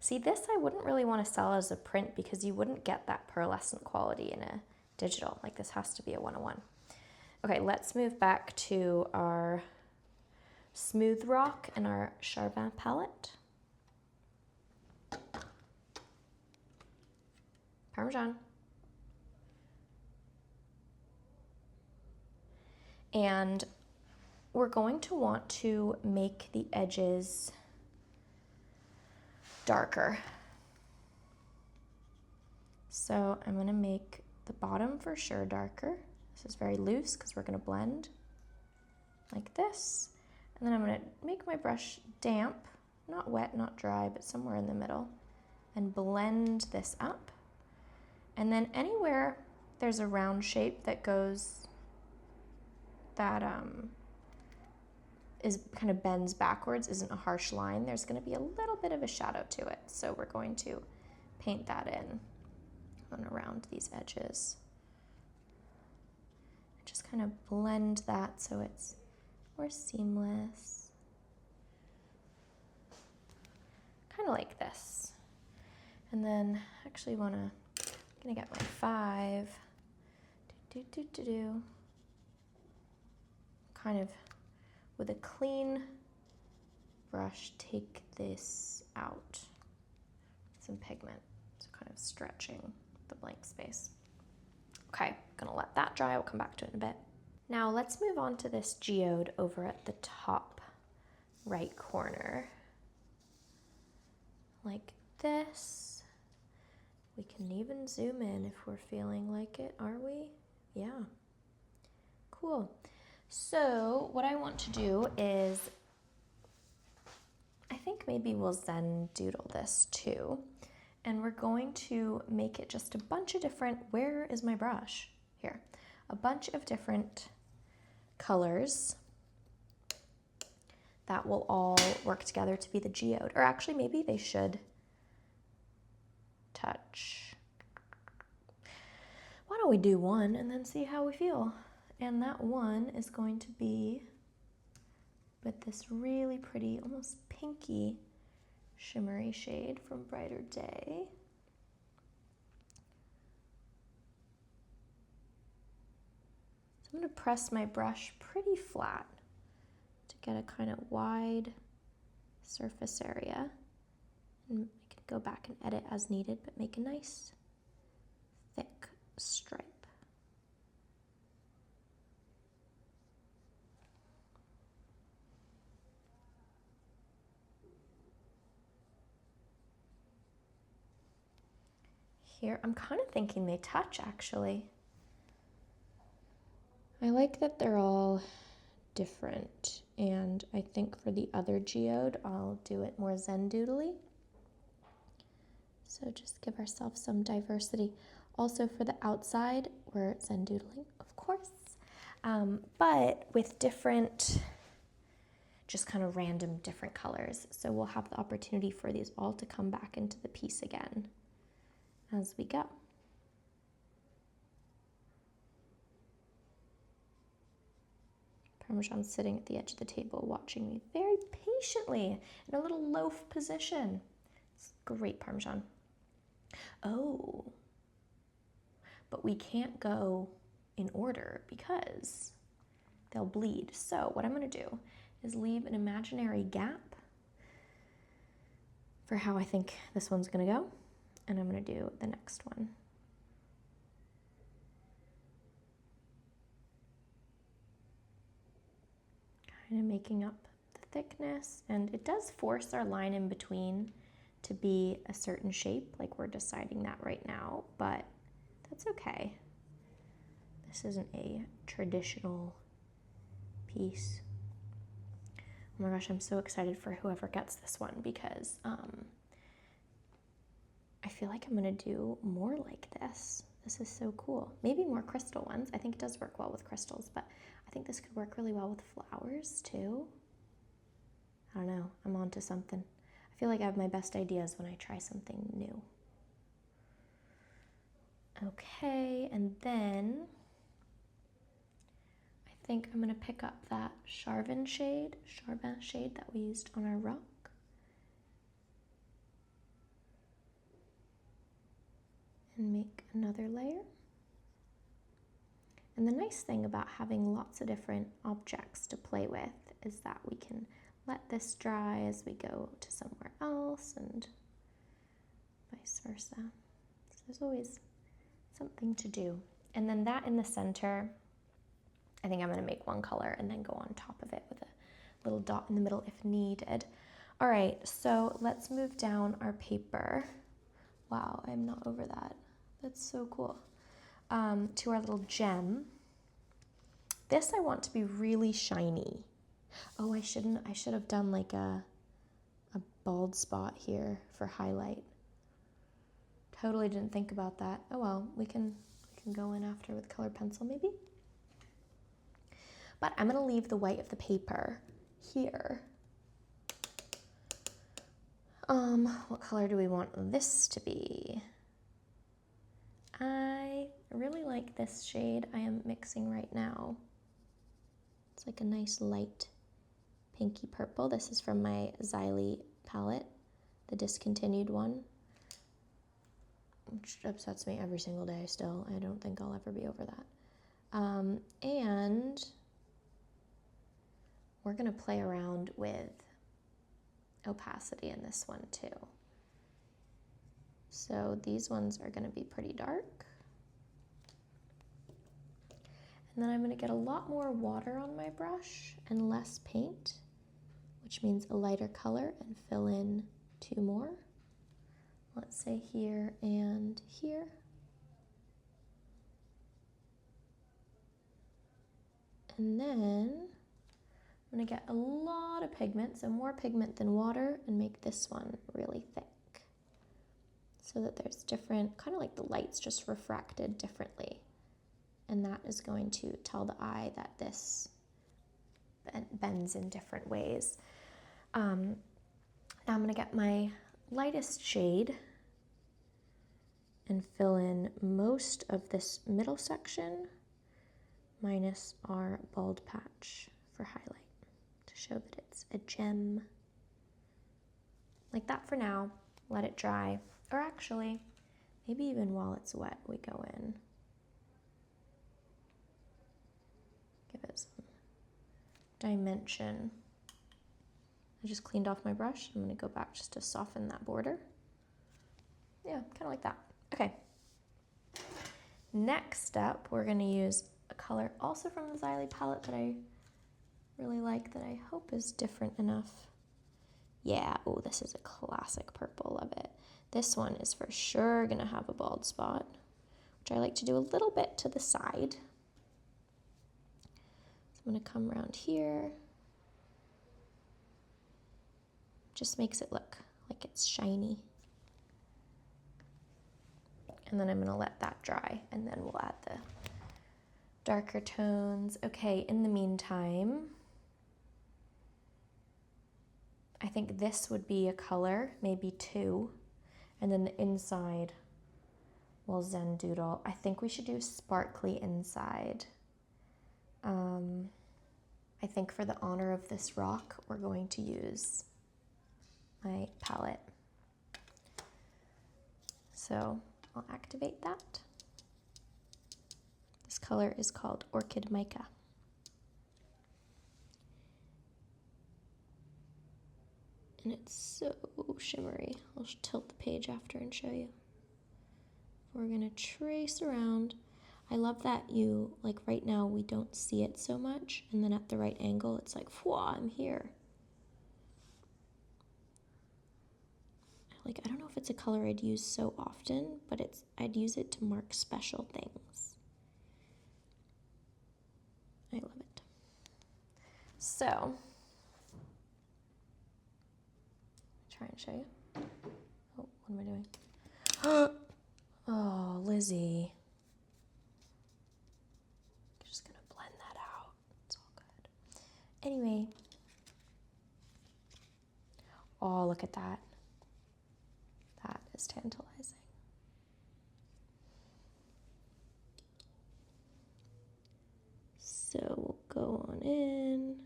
Speaker 1: See, this I wouldn't really want to sell as a print because you wouldn't get that pearlescent quality in a digital. Like this has to be a 101. Okay, let's move back to our smooth rock and our Charvin palette. Parmesan. And we're going to want to make the edges darker. So I'm going to make the bottom for sure darker. This is very loose because we're going to blend like this. And then I'm going to make my brush damp, not wet, not dry, but somewhere in the middle, and blend this up. And then anywhere there's a round shape that goes, that is kind of bends backwards isn't a harsh line, there's going to be a little bit of a shadow to it. So we're going to paint that in and around these edges. Just kind of blend that so it's more seamless. Kind of like this. And then I actually want to, I'm going to get my 5. Kind of with a clean brush, take this out. Some pigment, so kind of stretching the blank space. Okay, gonna let that dry, I'll come back to it in a bit. Now let's move on to this geode over at the top right corner. Like this. We can even zoom in if we're feeling like it, are we? Yeah, cool. So what I want to do is, I think maybe we'll Zen doodle this too. And we're going to make it just a bunch of different, where is my brush? Here. A bunch of different colors that will all work together to be the geode. Or actually, maybe they should touch. Why don't we do one and then see how we feel? And that one is going to be with this really pretty, almost pinky, shimmery shade from Brighter Day. So I'm going to press my brush pretty flat to get a kind of wide surface area. And I can go back and edit as needed, but make a nice thick stripe. Here, I'm kind of thinking they touch actually. I like that they're all different, and I think for the other geode, I'll do it more Zen doodly. So just give ourselves some diversity. Also for the outside, we're Zen doodling, of course, but with different, just kind of random different colors. So we'll have the opportunity for these all to come back into the piece again as we go. Parmesan's sitting at the edge of the table watching me very patiently in a little loaf position. It's great Parmesan. Oh, but we can't go in order because they'll bleed. So what I'm going to do is leave an imaginary gap for how I think this one's going to go. And I'm going to do the next one. Kind of making up the thickness, and it does force our line in between to be a certain shape, like we're deciding that right now, but that's okay. This isn't a traditional piece. Oh my gosh, I'm so excited for whoever gets this one because I feel like I'm gonna do more like this. This is so cool. Maybe more crystal ones. I think it does work well with crystals, but I think this could work really well with flowers too. I don't know, I'm onto something. I feel like I have my best ideas when I try something new. Okay, and then I think I'm gonna pick up that Charvin shade that we used on our rock. And make another layer. And the nice thing about having lots of different objects to play with is that we can let this dry as we go to somewhere else and vice versa. So there's always something to do. And then that in the center, I think I'm going to make one color and then go on top of it with a little dot in the middle if needed. All right, so let's move down our paper. Wow, I'm not over that. That's so cool. To our little gem. This I want to be really shiny. Oh, I should have done like a bald spot here for highlight. Totally didn't think about that. Oh well, we can go in after with colored pencil maybe. But I'm gonna leave the white of the paper here. What color do we want this to be? I really like this shade I am mixing right now. It's like a nice light pinky purple. This is from my Xileyw palette, the discontinued one, which upsets me every single day still. I don't think I'll ever be over that. And we're gonna play around with opacity in this one too. So these ones are gonna be pretty dark. And then I'm gonna get a lot more water on my brush and less paint, which means a lighter color, and fill in 2 more. Let's say here and here. And then I'm gonna get a lot of pigment, so more pigment than water, and make this one really thick, so that there's different, kind of like the light's just refracted differently. And that is going to tell the eye that this bends in different ways. Now I'm gonna get my lightest shade and fill in most of this middle section, minus our bald patch for highlight, to show that it's a gem. Like that for now, let it dry. Or actually, maybe even while it's wet, we go in. Give it some dimension. I just cleaned off my brush. I'm gonna go back just to soften that border. Yeah, kind of like that. Okay. Next up, we're gonna use a color also from the Xileyw palette that I really like, that I hope is different enough. Yeah, oh, this is a classic purple, love it. This one is for sure gonna have a bald spot, which I like to do a little bit to the side. So I'm gonna come around here. Just makes it look like it's shiny. And then I'm gonna let that dry, and then we'll add the darker tones. Okay, in the meantime, I think this would be a color, maybe 2, and then the inside will Zen Doodle. I think we should do sparkly inside. I think for the honor of this rock, we're going to use my palette. So I'll activate that. This color is called Orchid Mica. And it's so shimmery. I'll tilt the page after and show you. We're gonna trace around. I love that like right now we don't see it so much, and then at the right angle it's like, whoa, I'm here. Like, I don't know if it's a color I'd use so often, but I'd use it to mark special things. I love it. So, try and show you. Oh, what am I doing? Oh, Lizzie. I'm just gonna blend that out. It's all good. Anyway. Oh, look at that. That is tantalizing. So we'll go on in.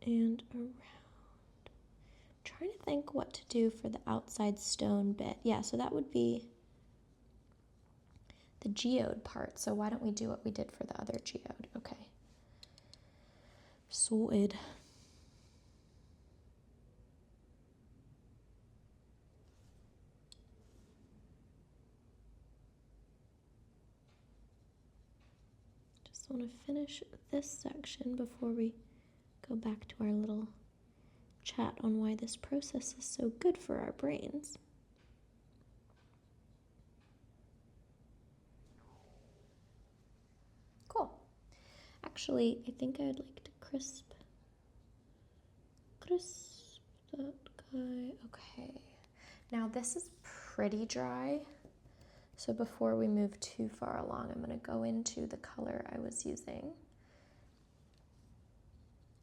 Speaker 1: And around. I'm trying to think what to do for the outside stone bit. Yeah, so that would be the geode part. So why don't we do what we did for the other geode? Okay. Sorted. Just want to finish this section before we go back to our little chat on why this process is so good for our brains. Cool. Actually, I think I'd like to crisp that guy. Okay. Now this is pretty dry. So before we move too far along, I'm going to go into the color I was using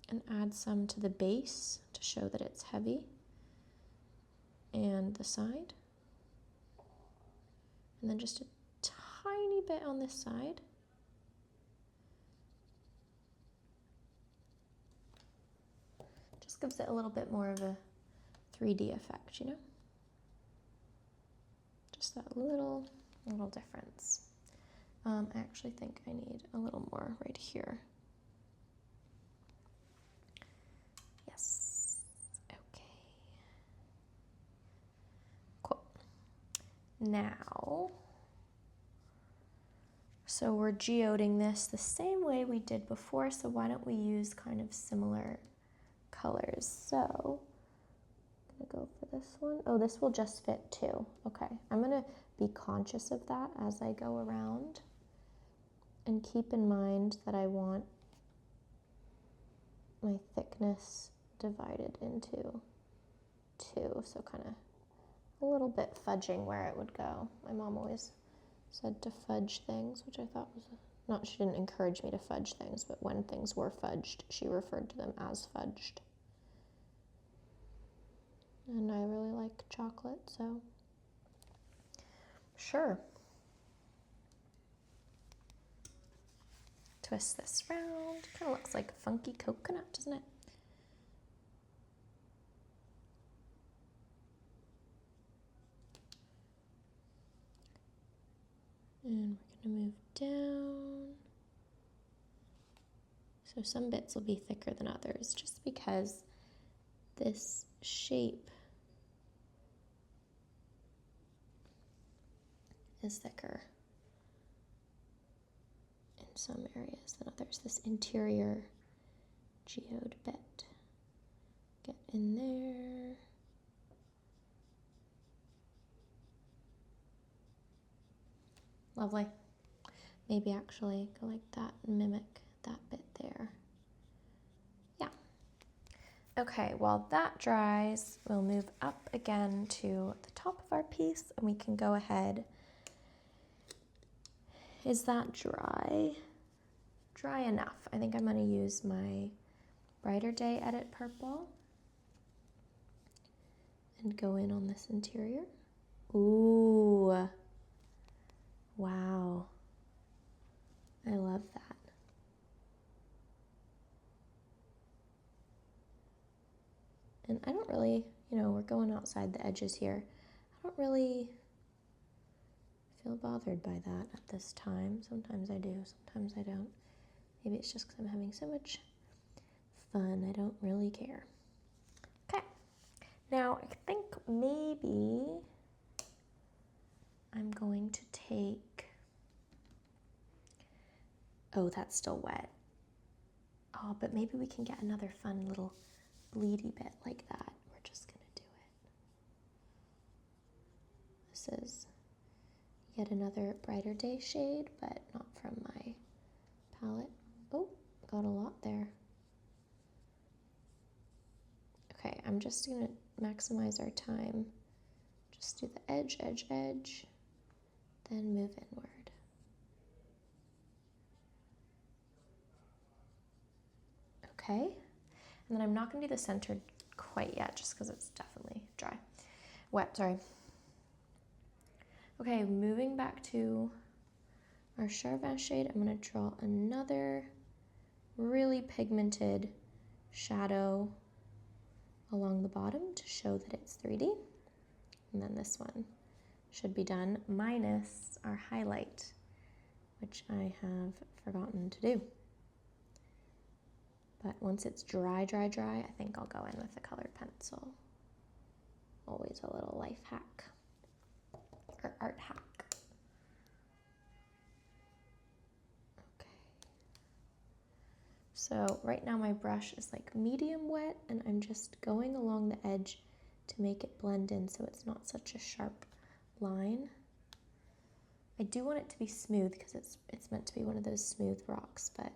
Speaker 1: and add some to the base to show that it's heavy and the side. And then just a tiny bit on this side. Just gives it a little bit more of a 3D effect, you know? Just that little difference. I actually think I need a little more right here. Yes. Okay. Cool. Now, so we're geoding this the same way we did before, so why don't we use kind of similar colors? So I'm gonna go for this one. Oh, this will just fit two. Okay, I'm gonna be conscious of that as I go around and keep in mind that I want my thickness divided into two, so kind of a little bit fudging where it would go. My mom always said to fudge things, which I thought was not, she didn't encourage me to fudge things, but when things were fudged, she referred to them as fudged. And I really like chocolate, so sure. Twist this round. Kind of looks like a funky coconut, doesn't it? And we're gonna move down. So some bits will be thicker than others, just because this shape is thicker in some areas than others. This interior geode bit. Get in there. Lovely. Maybe actually go like that and mimic that bit there. Yeah. Okay, while that dries, we'll move up again to the top of our piece and we can go ahead. Is that dry? Dry enough. I think I'm going to use my Brighter Day Edit Purple and go in on this interior. Ooh. Wow. I love that. And I don't really, we're going outside the edges here. I don't really feel bothered by that at this time. Sometimes I do, sometimes I don't. Maybe it's just because I'm having so much fun, I don't really care. Okay, now I think maybe I'm going to take, oh, that's still wet. Oh, but maybe we can get another fun little bleedy bit like that. We're just gonna do it. This is yet another Brighter Day shade, but not from my palette. Oh, got a lot there. Okay, I'm just gonna maximize our time. Just do the edge, edge, edge, then move inward. Okay, and then I'm not gonna do the center quite yet, just because it's definitely dry. Wet, sorry. Okay, moving back to our Charvin shade, I'm gonna draw another really pigmented shadow along the bottom to show that it's 3D. And then this one should be done, minus our highlight, which I have forgotten to do. But once it's dry, dry, dry, I think I'll go in with a colored pencil. Always a little life hack, or art hack. Okay. So right now my brush is like medium wet, and I'm just going along the edge to make it blend in so it's not such a sharp line. I do want it to be smooth because it's meant to be one of those smooth rocks, but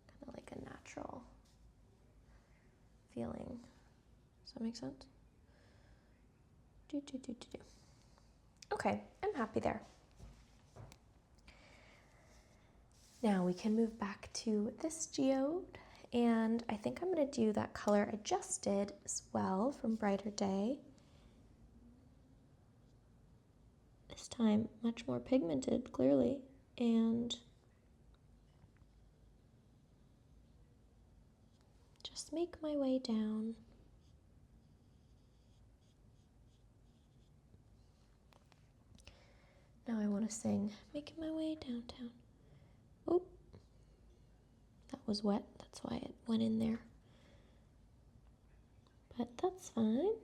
Speaker 1: kind of like a natural feeling. Does that make sense? Okay, I'm happy there. Now we can move back to this geode, and I think I'm going to do that color I just did as well from Brighter Day. This time much more pigmented, clearly, and just make my way down. Now I want to sing, making my way downtown. Oh, that was wet, that's why it went in there. But that's fine.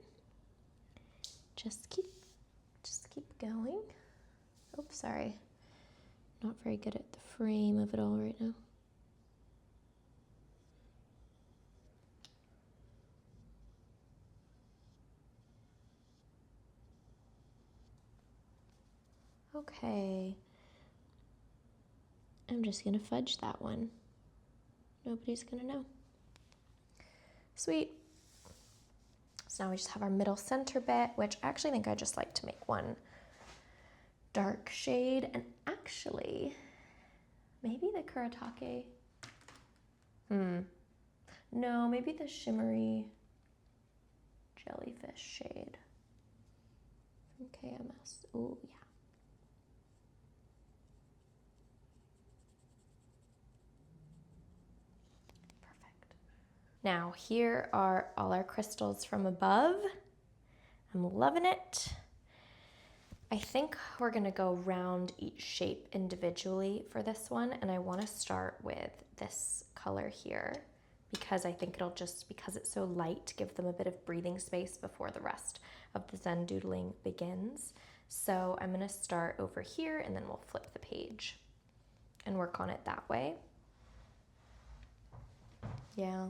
Speaker 1: Just keep going. Oops, sorry. Not very good at the frame of it all right now. Okay. I'm just gonna fudge that one. Nobody's gonna know. Sweet. So now we just have our middle center bit, which I actually think I just like to make one dark shade. And actually, maybe the Kuretake. No, maybe the shimmery jellyfish shade from KMS. Oh, yeah. Perfect. Now, here are all our crystals from above. I'm loving it. I think we're gonna go around each shape individually for this one, and I wanna start with this color here because I think it'll just, because it's so light, give them a bit of breathing space before the rest of the Zen doodling begins. So I'm gonna start over here and then we'll flip the page and work on it that way. Yeah,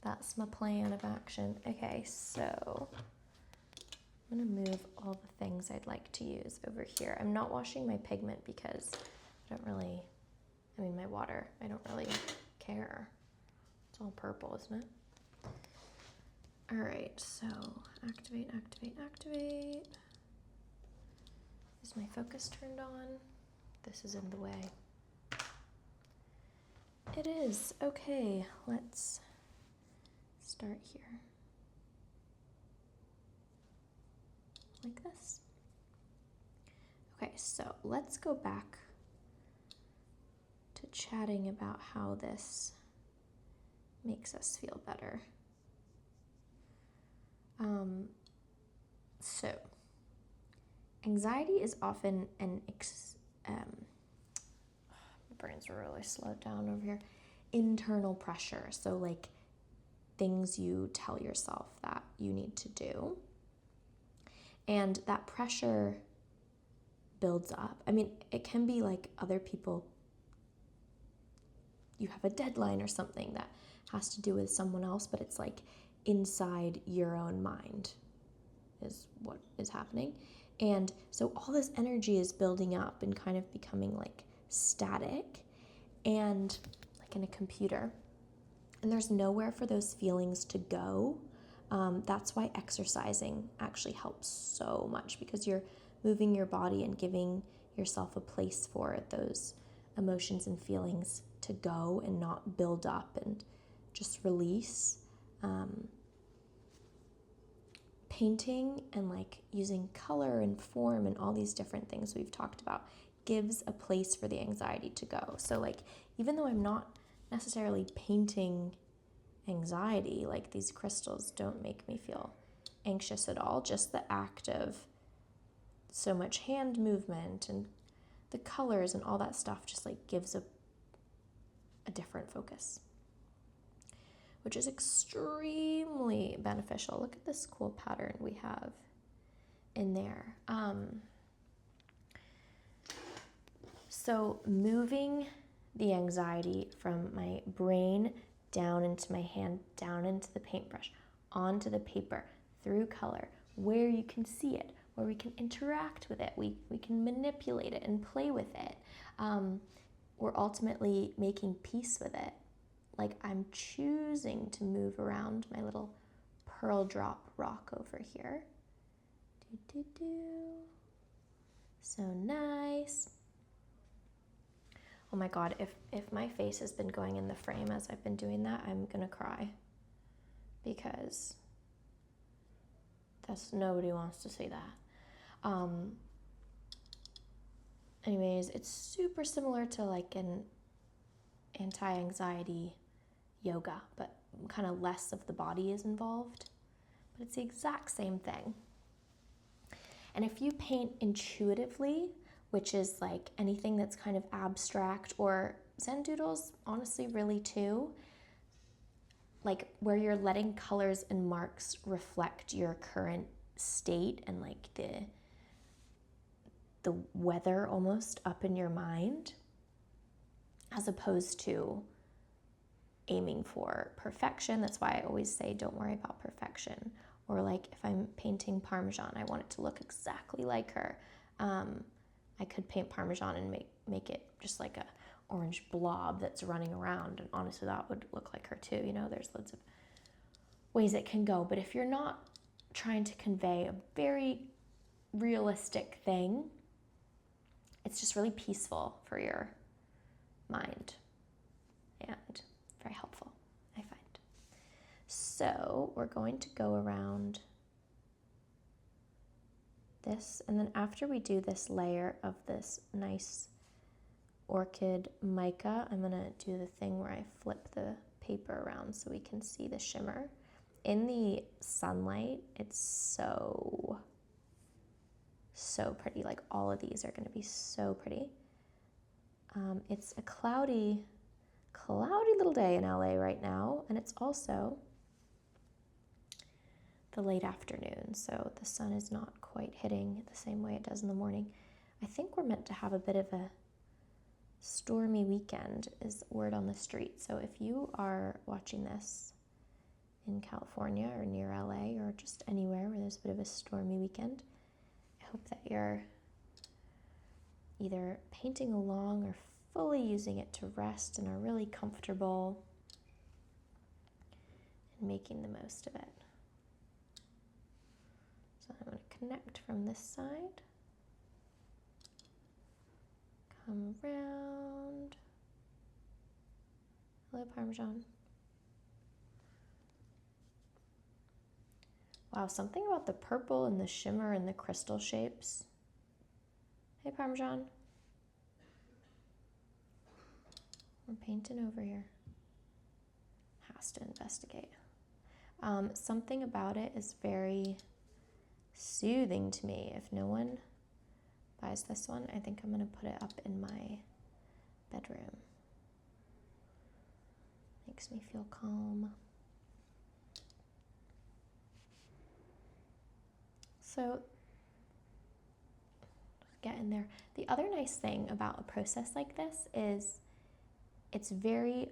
Speaker 1: that's my plan of action. Okay, so I'm gonna move all the things I'd like to use over here. I'm not washing my pigment because I don't really, my water, I don't really care. It's all purple, isn't it? All right, so activate, activate, activate. Is my focus turned on? This is in the way. It is. Okay, let's start here. Like this. Okay, so let's go back to chatting about how this makes us feel better. So anxiety is often an my brain's really slowed down over here. Internal pressure, so like things you tell yourself that you need to do. And that pressure builds up. It can be like other people, you have a deadline or something that has to do with someone else, but it's like inside your own mind is what is happening. And so all this energy is building up and kind of becoming like static and like in a computer. And there's nowhere for those feelings to go. That's why exercising actually helps so much, because you're moving your body and giving yourself a place for those emotions and feelings to go and not build up and just release. Painting and like using color and form and all these different things we've talked about gives a place for the anxiety to go. So like, even though I'm not necessarily painting anxiety, like these crystals don't make me feel anxious at all, just the act of so much hand movement and the colors and all that stuff just like gives a different focus, which is extremely beneficial. Look at this cool pattern we have in there. So moving the anxiety from my brain down into my hand, down into the paintbrush, onto the paper, through color, where you can see it, where we can interact with it, we can manipulate it and play with it. We're ultimately making peace with it. Like, I'm choosing to move around my little pearl drop rock over here Do, do, do. So nice. Oh my God, if my face has been going in the frame as I've been doing that, I'm gonna cry. Because nobody wants to see that. Anyways, it's super similar to like an anti-anxiety yoga, but kind of less of the body is involved. But it's the exact same thing. And if you paint intuitively, which is like anything that's kind of abstract, or Zen doodles, honestly, really too, like where you're letting colors and marks reflect your current state and like the weather almost up in your mind, as opposed to aiming for perfection. That's why I always say don't worry about perfection. Or like if I'm painting Parmesan, I want it to look exactly like her. I could paint Parmesan and make it just like a orange blob that's running around, and honestly that would look like her too. You know, there's loads of ways it can go. But if you're not trying to convey a very realistic thing, it's just really peaceful for your mind and very helpful, I find. So we're going to go around this, and then after we do this layer of this nice orchid mica, I'm gonna do the thing where I flip the paper around so we can see the shimmer. In the sunlight, it's so pretty. Like all of these are gonna be so pretty. It's a cloudy little day in LA right now, and it's also the late afternoon, so the sun is not quite hitting the same way it does in the morning. I think we're meant to have a bit of a stormy weekend, is word on the street. So if you are watching this in California or near LA or just anywhere where there's a bit of a stormy weekend, I hope that you're either painting along or fully using it to rest and are really comfortable and making the most of it. So I'm going to connect from this side, come around. Hello, Parmesan. Wow, something about the purple and the shimmer and the crystal shapes. Hey, Parmesan. We're painting over here. Has to investigate. Something about it is very soothing to me. If no one buys this one, I think I'm going to put it up in my bedroom. Makes me feel calm. So, get in there. The other nice thing about a process like this is it's very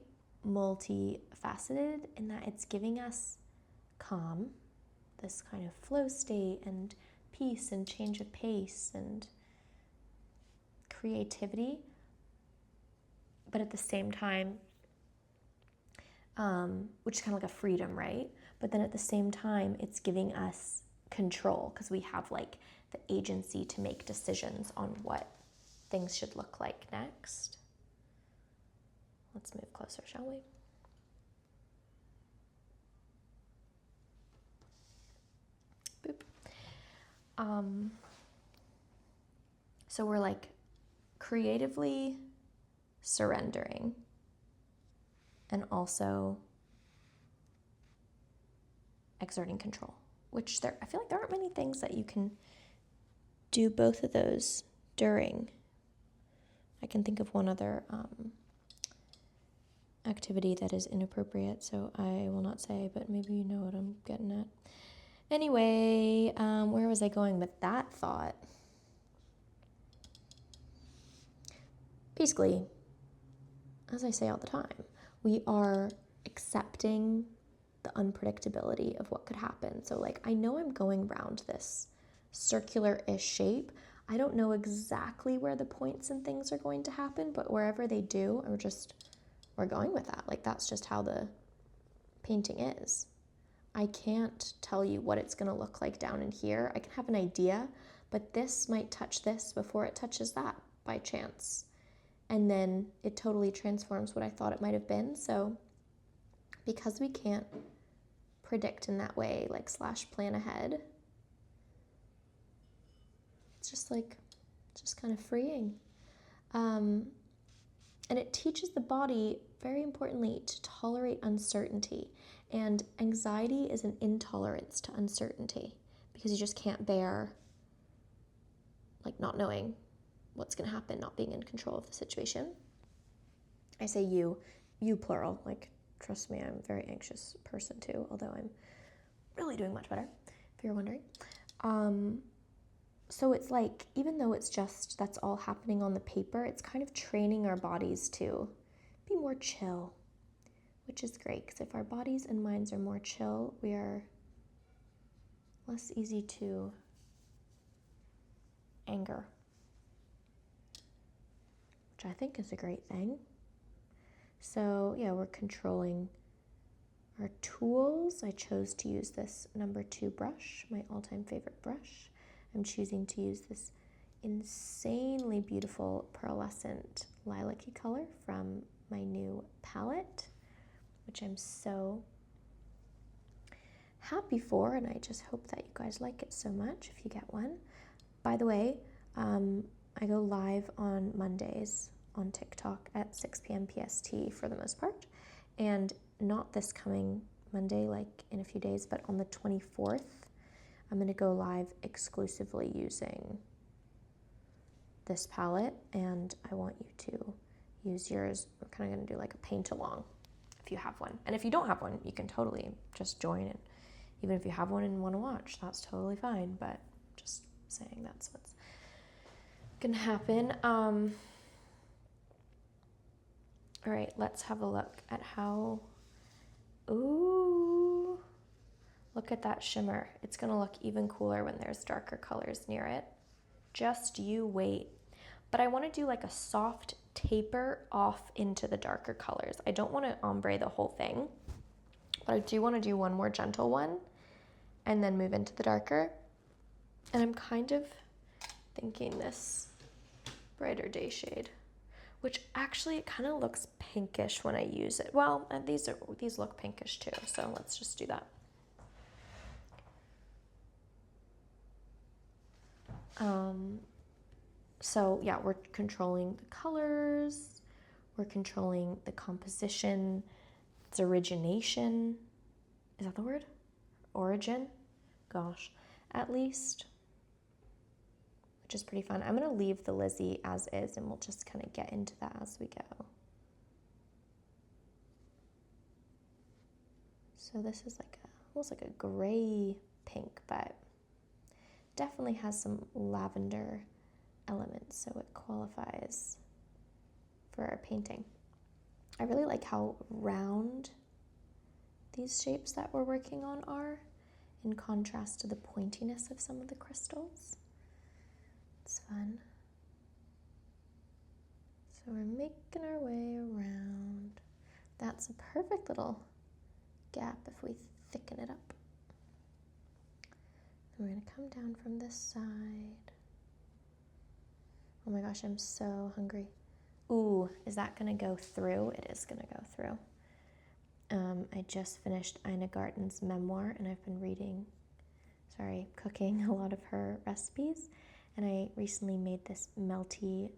Speaker 1: multifaceted in that it's giving us calm, this kind of flow state and peace and change of pace and creativity, but at the same time, which is kind of like a freedom, right? But then at the same time, it's giving us control because we have like the agency to make decisions on what things should look like next. Let's move closer, shall we? Boop. So we're like creatively surrendering and also exerting control, which I feel like there aren't many things that you can do both of those during. I can think of one other activity that is inappropriate, so I will not say, but maybe you know what I'm getting at. Anyway, where was I going with that thought? Basically, as I say all the time, we are accepting the unpredictability of what could happen. So like, I know I'm going around this circular-ish shape. I don't know exactly where the points and things are going to happen, but wherever they do, we're going with that. Like, that's just how the painting is. I can't tell you what it's going to look like down in here. I can have an idea, but this might touch this before it touches that by chance. And then it totally transforms what I thought it might have been. So because we can't predict in that way, like slash plan ahead, it's just kind of freeing. And it teaches the body, very importantly, to tolerate uncertainty. And anxiety is an intolerance to uncertainty because you just can't bear like not knowing what's going to happen, not being in control of the situation. I say you plural, like trust me, I'm a very anxious person too, although I'm really doing much better, if you're wondering. So it's like, even though it's just, that's all happening on the paper, it's kind of training our bodies to be more chill, which is great, because if our bodies and minds are more chill, we are less easy to anger, which I think is a great thing. So yeah, we're controlling our tools. I chose to use this number 2 brush, my all-time favorite brush. I'm choosing to use this insanely beautiful pearlescent lilac-y color from my new palette, which I'm so happy for, and I just hope that you guys like it so much if you get one. By the way, I go live on Mondays on TikTok at 6 p.m. PST for the most part, and not this coming Monday, like in a few days, but on the 24th, I'm going to go live exclusively using this palette, and I want you to use yours. We're kind of going to do like a paint along if you have one. And if you don't have one, you can totally just join it. Even if you have one and want to watch, that's totally fine, but just saying that's what's going to happen. All right, let's have a look at how, ooh, look at that shimmer. It's gonna look even cooler when there's darker colors near it. Just you wait. But I wanna do like a soft taper off into the darker colors. I don't wanna ombre the whole thing, but I do wanna do one more gentle one and then move into the darker. And I'm kind of thinking this brighter day shade, which actually it kind of looks pinkish when I use it. Well, and these look pinkish too, so let's just do that. So yeah, we're controlling the colors, we're controlling the composition, its origination. Is that the word? Origin? Gosh, at least. Which is pretty fun. I'm gonna leave the Lizzie as is, and we'll just kind of get into that as we go. So this is like almost like a gray pink, but definitely has some lavender elements, so it qualifies for our painting. I really like how round these shapes that we're working on are, in contrast to the pointiness of some of the crystals. It's fun. So we're making our way around. That's a perfect little gap if we thicken it up. And we're gonna come down from this side. Oh my gosh, I'm so hungry. Ooh, is that gonna go through? It is gonna go through. I just finished Ina Garten's memoir, and I've been cooking a lot of her recipes. And I recently made this melty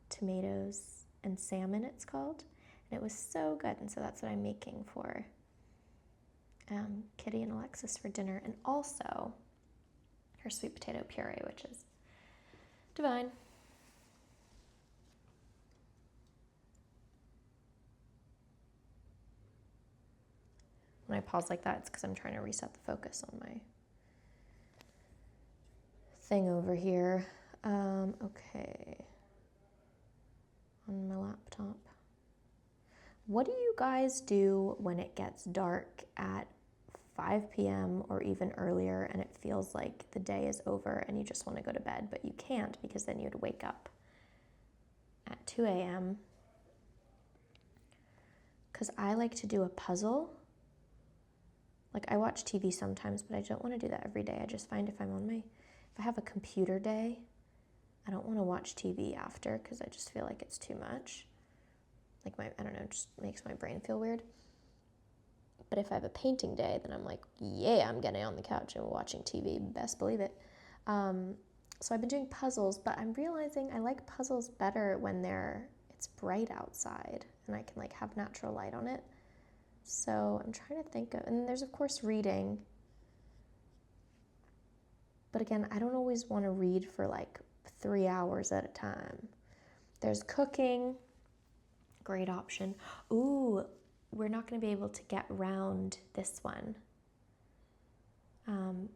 Speaker 1: tomatoes and salmon, it's called. And it was so good, and so that's what I'm making for Kitty and Alexis for dinner. And also her sweet potato puree, which is divine. When I pause like that, it's because I'm trying to reset the focus on my thing over here. Okay. On my laptop. What do you guys do when it gets dark at 5 p.m. or even earlier and it feels like the day is over and you just want to go to bed, but you can't because then you'd wake up at 2 a.m.? Because I like to do a puzzle Like, I watch TV sometimes, but I don't want to do that every day. I just find if I have a computer day, I don't want to watch TV after because I just feel like it's too much. Like, I don't know, it just makes my brain feel weird. But if I have a painting day, then I'm like, yeah, I'm getting on the couch and watching TV, best believe it. So I've been doing puzzles, but I'm realizing I like puzzles better when it's bright outside and I can like have natural light on it. So I'm trying to think of, and there's of course reading. But again, I don't always want to read for like 3 hours at a time. There's cooking, great option. Ooh, we're not going to be able to get round this one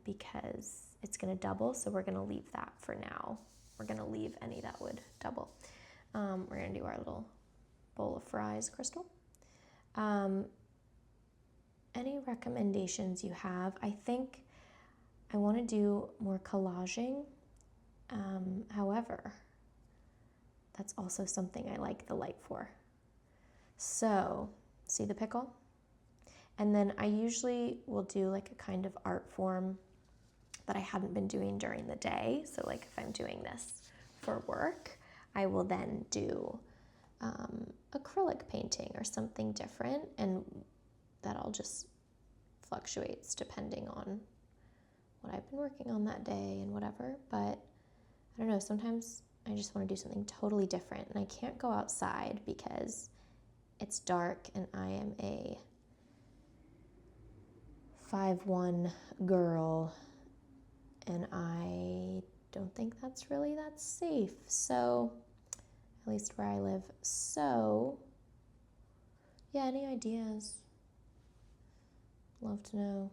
Speaker 1: because it's going to double, so we're going to leave that for now. We're going to leave any that would double. We're going to do our little bowl of fries, Crystal. Any recommendations you have? I think I want to do more collaging. However, that's also something I like the light for. So, see the pickle? And then I usually will do like a kind of art form that I hadn't been doing during the day. So like if I'm doing this for work, I will then do acrylic painting or something different, and that all just fluctuates depending on what I've been working on that day and whatever. But I don't know, sometimes I just want to do something totally different, and I can't go outside because it's dark and I am a 5'1" girl, and I don't think that's really that safe. So, at least where I live. So, yeah, any ideas? Love to know.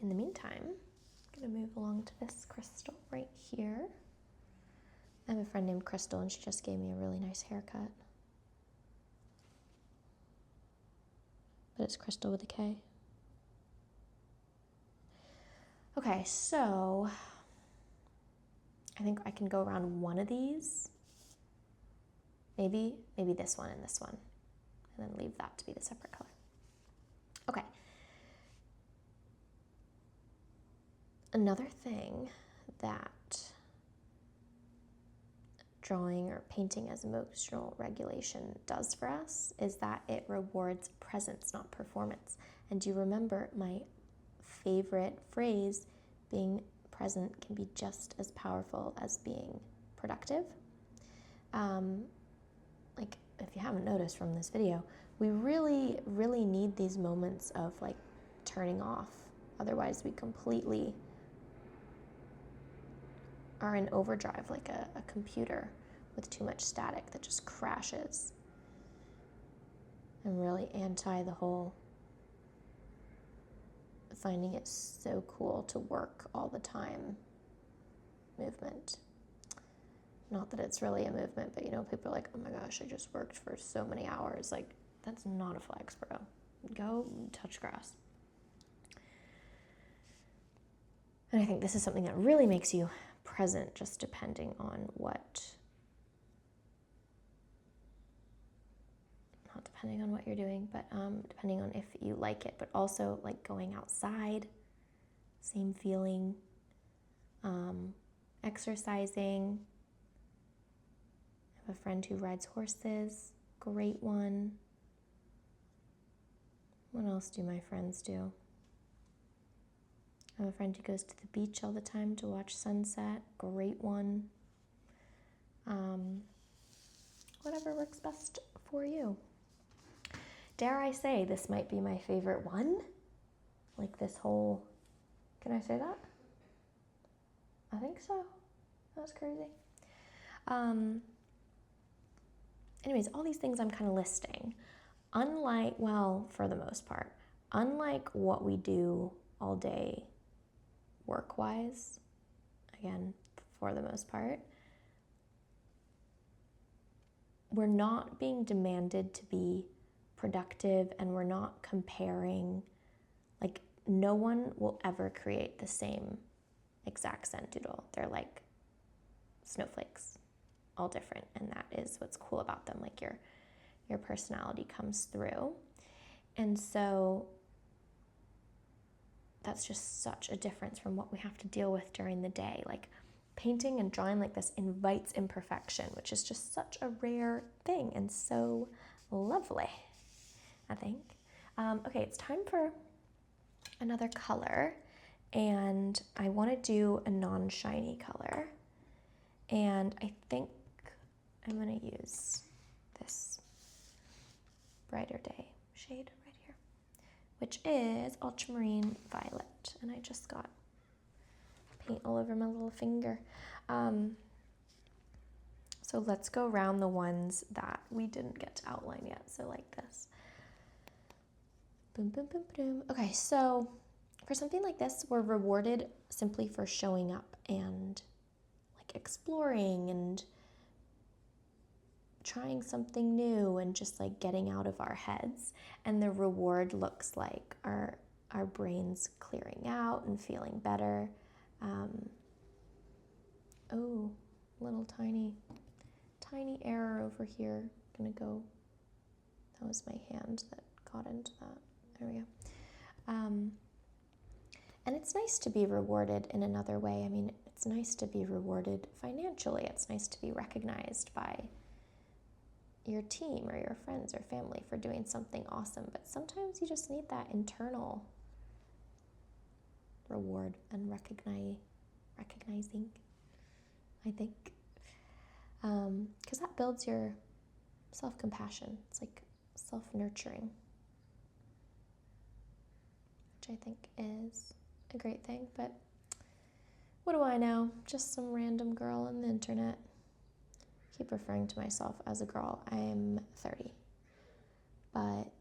Speaker 1: In the meantime, I'm gonna move along to this crystal right here. I have a friend named Crystal, and she just gave me a really nice haircut. But it's Crystal with a K. Okay, so I think I can go around one of these. Maybe this one and this one, and then leave that to be the separate color. Okay. Another thing that drawing or painting as emotional regulation does for us is that it rewards presence, not performance. And do you remember my favorite phrase, being present can be just as powerful as being productive? Like, if you haven't noticed from this video, we really, really need these moments of like turning off. Otherwise, we completely are in overdrive, like a computer with too much static that just crashes. I'm really anti the whole finding it so cool to work all the time movement. Not that it's really a movement, but you know, people are like, oh my gosh, I just worked for so many hours. Like, that's not a flex, bro. Go touch grass. And I think this is something that really makes you present, just depending on what, not depending on what you're doing, but depending on if you like it, but also like going outside, same feeling, exercising. I have a friend who rides horses, great one. What else do my friends do? I have a friend who goes to the beach all the time to watch sunset, great one. Whatever works best for you. Dare I say this might be my favorite one? Like this whole, can I say that? I think so. That's crazy. Anyways, all these things I'm kind of listing. Unlike, well, for the most part, unlike what we do all day work-wise, again, for the most part, we're not being demanded to be productive, and we're not comparing. Like, no one will ever create the same exact scent doodle. They're like snowflakes all different, and that is what's cool about them. Like your personality comes through. And so that's just such a difference from what we have to deal with during the day. Like painting and drawing like this invites imperfection, which is just such a rare thing and so lovely, I think. Okay, it's time for another color, and I want to do a non-shiny color, and I think I'm going to use this Brighter Day shade right here, which is ultramarine violet, and I just got paint all over my little finger. So let's go around the ones that we didn't get to outline yet. So like this. Boom, boom, boom, boom. Okay, so for something like this, we're rewarded simply for showing up and like exploring and trying something new and just like getting out of our heads. And the reward looks like our brains clearing out and feeling better. Oh, little tiny error over here. Gonna go, that was my hand that got into that. There we go. And it's nice to be rewarded in another way. I mean, it's nice to be rewarded financially. It's nice to be recognized by your team or your friends or family for doing something awesome. But sometimes you just need that internal reward and recognizing, I think. Because that builds your self-compassion. It's like self-nurturing, which I think is a great thing. But what do I know? Just some random girl on the internet. I keep referring to myself as a girl. I'm 30. But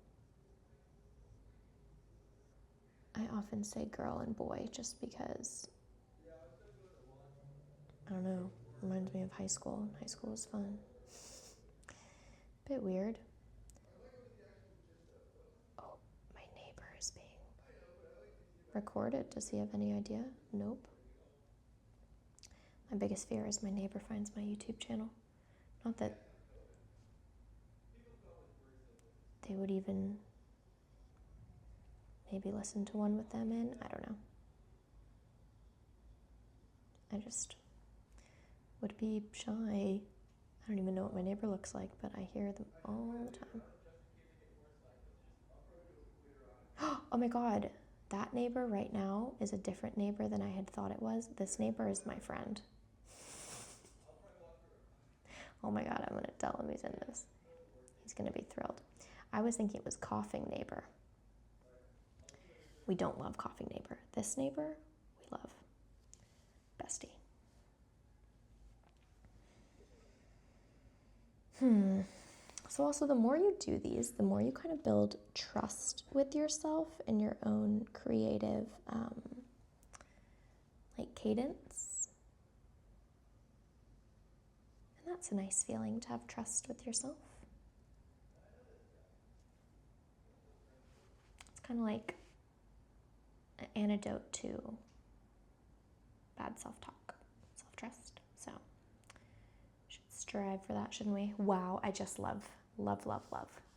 Speaker 1: I often say girl and boy just because, I don't know, reminds me of high school. High school was fun. Bit weird. Oh, my neighbor is being recorded. Does he have any idea? Nope. My biggest fear is my neighbor finds my YouTube channel. Not that they would even maybe listen to one with them in. I don't know. I just would be shy. I don't even know what my neighbor looks like, but I hear them all the time. Oh my God, that neighbor right now is a different neighbor than I had thought it was. This neighbor is my friend. Oh my God, I'm gonna tell him he's in this. He's gonna be thrilled. I was thinking it was coughing neighbor. We don't love coughing neighbor. This neighbor, we love. Bestie. So also the more you do these, the more you kind of build trust with yourself and your own creative like cadence. And that's a nice feeling, to have trust with yourself. It's kind of like an antidote to bad self-talk, self-trust. So should strive for that, shouldn't we? Wow, I just love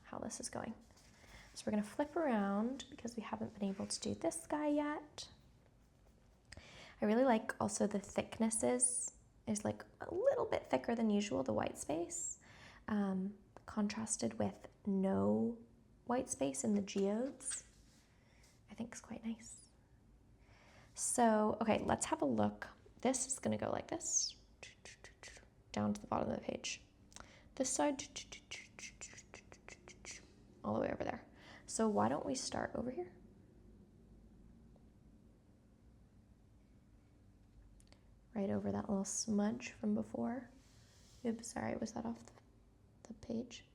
Speaker 1: how this is going. So we're gonna flip around because we haven't been able to do this guy yet. I really like also the thicknesses is like a little bit thicker than usual, the white space, contrasted with no white space in the geodes. I think is quite nice. So, okay, let's have a look. This is gonna go like this, down to the bottom of the page. This side, all the way over there. So why don't we start over here? Right over that little smudge from before. Oops, sorry, was that off the page?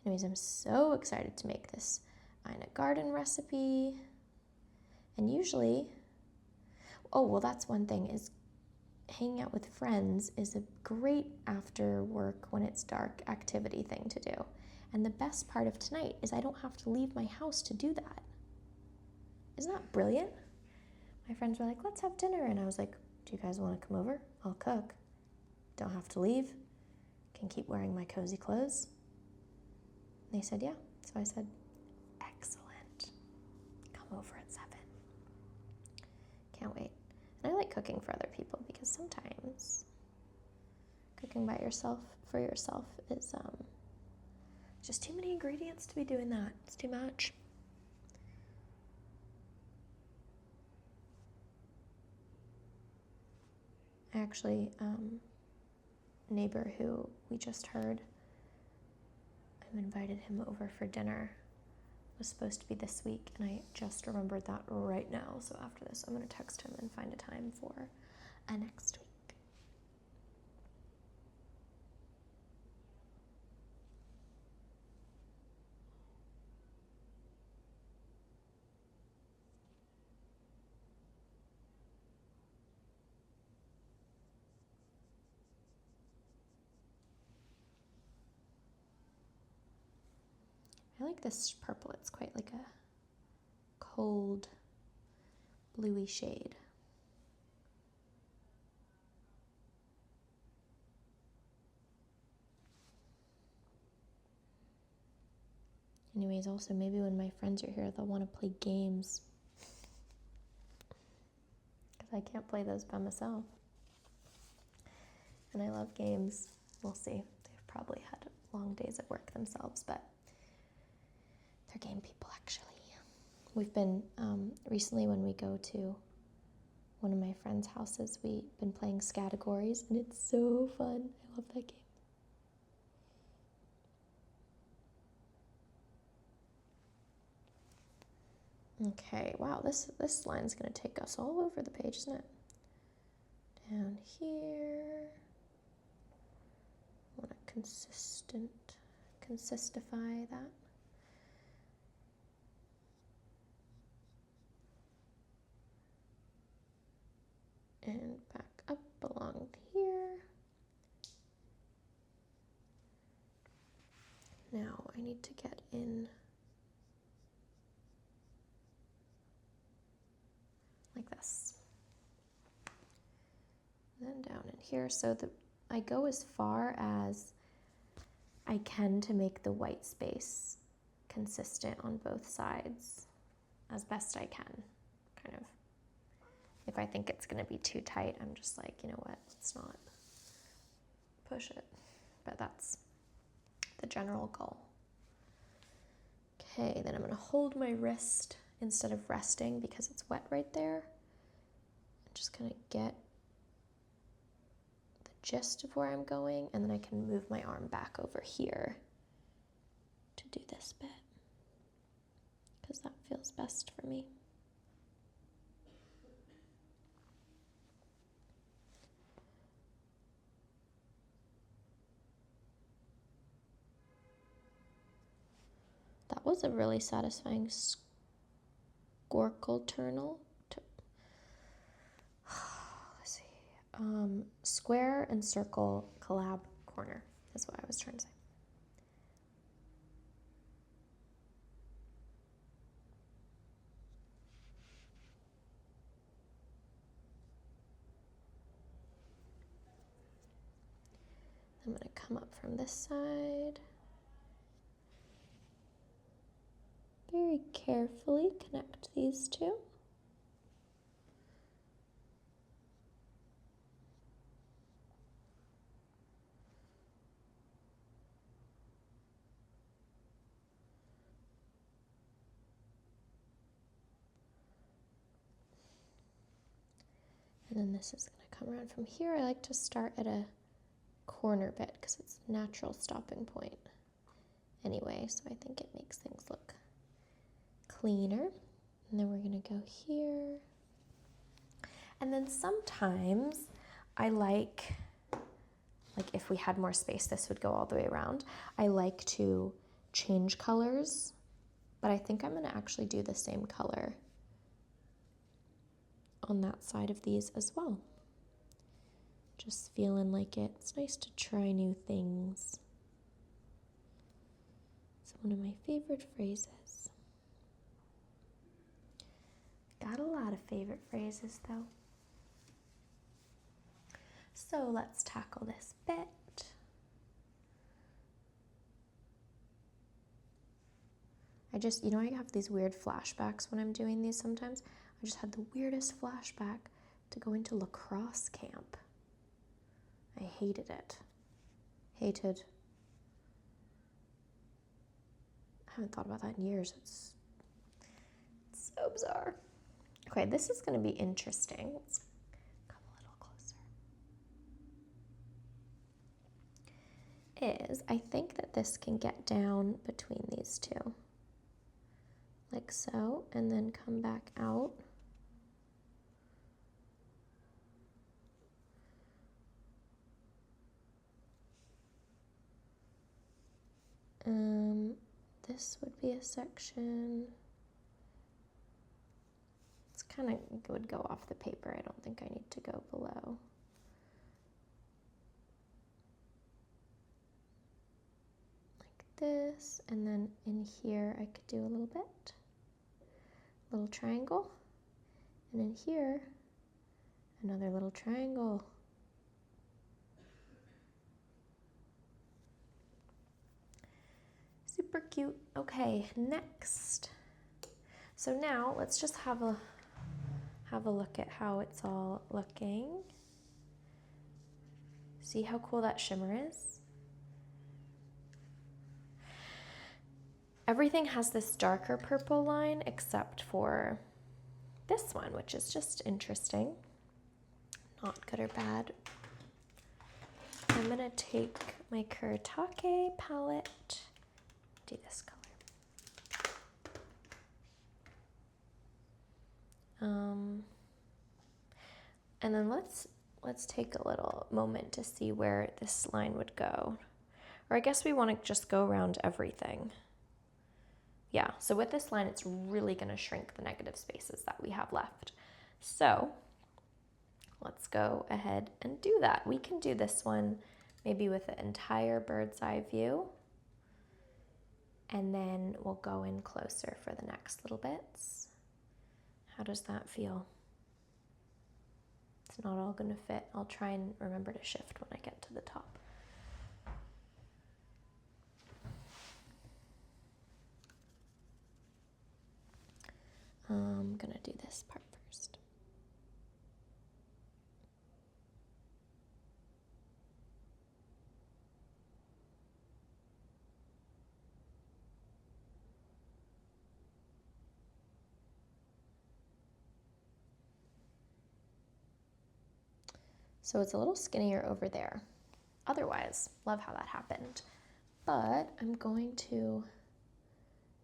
Speaker 1: Anyways, I'm so excited to make this Ina Garden recipe. And usually, oh, well, that's one thing, is hanging out with friends is a great after work when it's dark activity thing to do. And the best part of tonight is I don't have to leave my house to do that. Isn't that brilliant? My friends were like, let's have dinner. And I was like, do you guys want to come over? I'll cook. Don't have to leave. Can keep wearing my cozy clothes. And they said, yeah. So I said, excellent. Come over at 7. Can't wait. And I like cooking for other people because sometimes cooking by yourself, for yourself, is just too many ingredients to be doing that. It's too much. Actually, a neighbor who we just heard, I've invited him over for dinner, was supposed to be this week, and I just remembered that right now. So after this, I'm going to text him and find a time for next week. I like this purple. It's quite like a cold, bluey shade. Anyways, also maybe when my friends are here, they'll want to play games. Because I can't play those by myself. And I love games. We'll see. They've probably had long days at work themselves, but they're game people, actually. We've been, recently when we go to one of my friends' houses, we've been playing categories, and it's so fun. I love that game. Okay, wow, this line's going to take us all over the page, isn't it? Down here. I want to consistify that. And back up along here. Now I need to get in like this. And then down in here, so that I go as far as I can to make the white space consistent on both sides as best I can, kind of. If I think it's going to be too tight, I'm just like, you know what, let's not push it. But that's the general goal. Okay, then I'm going to hold my wrist instead of resting because it's wet right there. I'm just going to get the gist of where I'm going, and then I can move my arm back over here to do this bit because that feels best for me. That was a really satisfying squircle turnal. Let's see. Square and circle collab corner is what I was trying to say. I'm going to come up from this side. Very carefully connect these two. And then this is going to come around from here. I like to start at a corner bit because it's a natural stopping point anyway, so I think it makes things look cleaner. And then we're going to go here. And then sometimes I like if we had more space, this would go all the way around. I like to change colors, but I think I'm going to actually do the same color on that side of these as well. Just feeling like it's nice to try new things. It's one of my favorite phrases. Got a lot of favorite phrases though. So let's tackle this bit. I have these weird flashbacks when I'm doing these sometimes. I just had the weirdest flashback to go into lacrosse camp. I hated it. Hated. I haven't thought about that in years. It's so bizarre. Okay, this is going to be interesting. Let's come a little closer. I think that this can get down between these two. Like so, and then come back out. This would be a section. It's kind of would go off the paper. I don't think I need to go below. Like this, and then in here I could do a little bit. Little triangle, and in here, another little triangle. Super cute. Okay, next. So now let's just have a look at how it's all looking. See how cool that shimmer is? Everything has this darker purple line except for this one, which is just interesting. Not good or bad. I'm gonna take my Kuretake palette, do this color. And then let's take a little moment to see where this line would go. Or I guess we want to just go around everything. Yeah, so with this line, it's really going to shrink the negative spaces that we have left. So let's go ahead and do that. We can do this one maybe with the entire bird's eye view. And then we'll go in closer for the next little bits. How does that feel? It's not all going to fit. I'll try and remember to shift when I get to the top. I'm going to do this part first. So it's a little skinnier over there. Otherwise, love how that happened. But I'm going to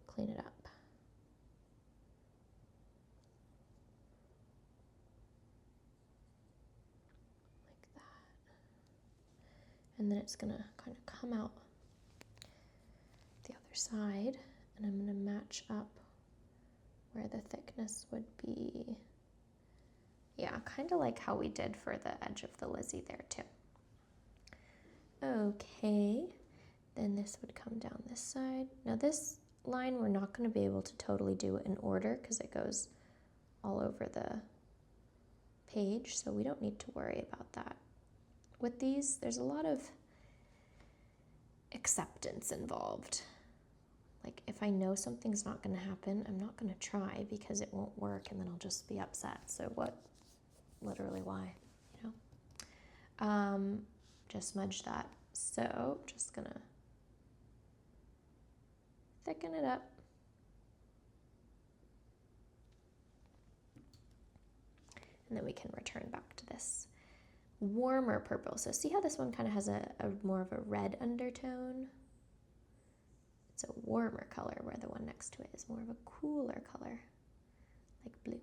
Speaker 1: clean it up. Like that. And then it's gonna kind of come out the other side, and I'm gonna match up where the thickness would be. Yeah, kind of like how we did for the edge of the Lizzie there too. Okay, then this would come down this side. Now this line we're not going to be able to totally do in order because it goes all over the page, so we don't need to worry about that. With these, there's a lot of acceptance involved. Like if I know something's not going to happen, I'm not going to try because it won't work and then I'll just be upset. So what? Literally why, you know? Just smudge that. So just gonna thicken it up. And then we can return back to this warmer purple. So see how this one kind of has a more of a red undertone? It's a warmer color where the one next to it is more of a cooler color, like blue.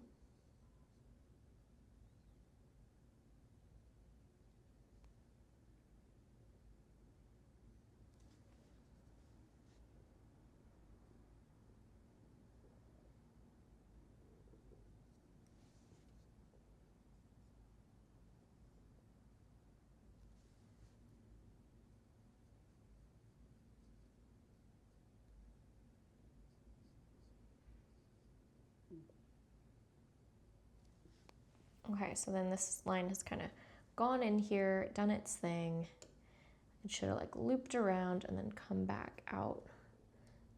Speaker 1: Okay, so then this line has kind of gone in here, done its thing. It should have like looped around and then come back out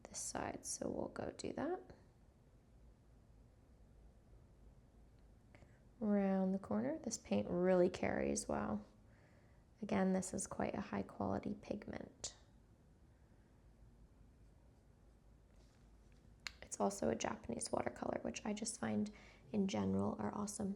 Speaker 1: this side. So we'll go do that. Around the corner. This paint really carries well. Again, this is quite a high quality pigment. It's also a Japanese watercolor, which I just find in general are awesome.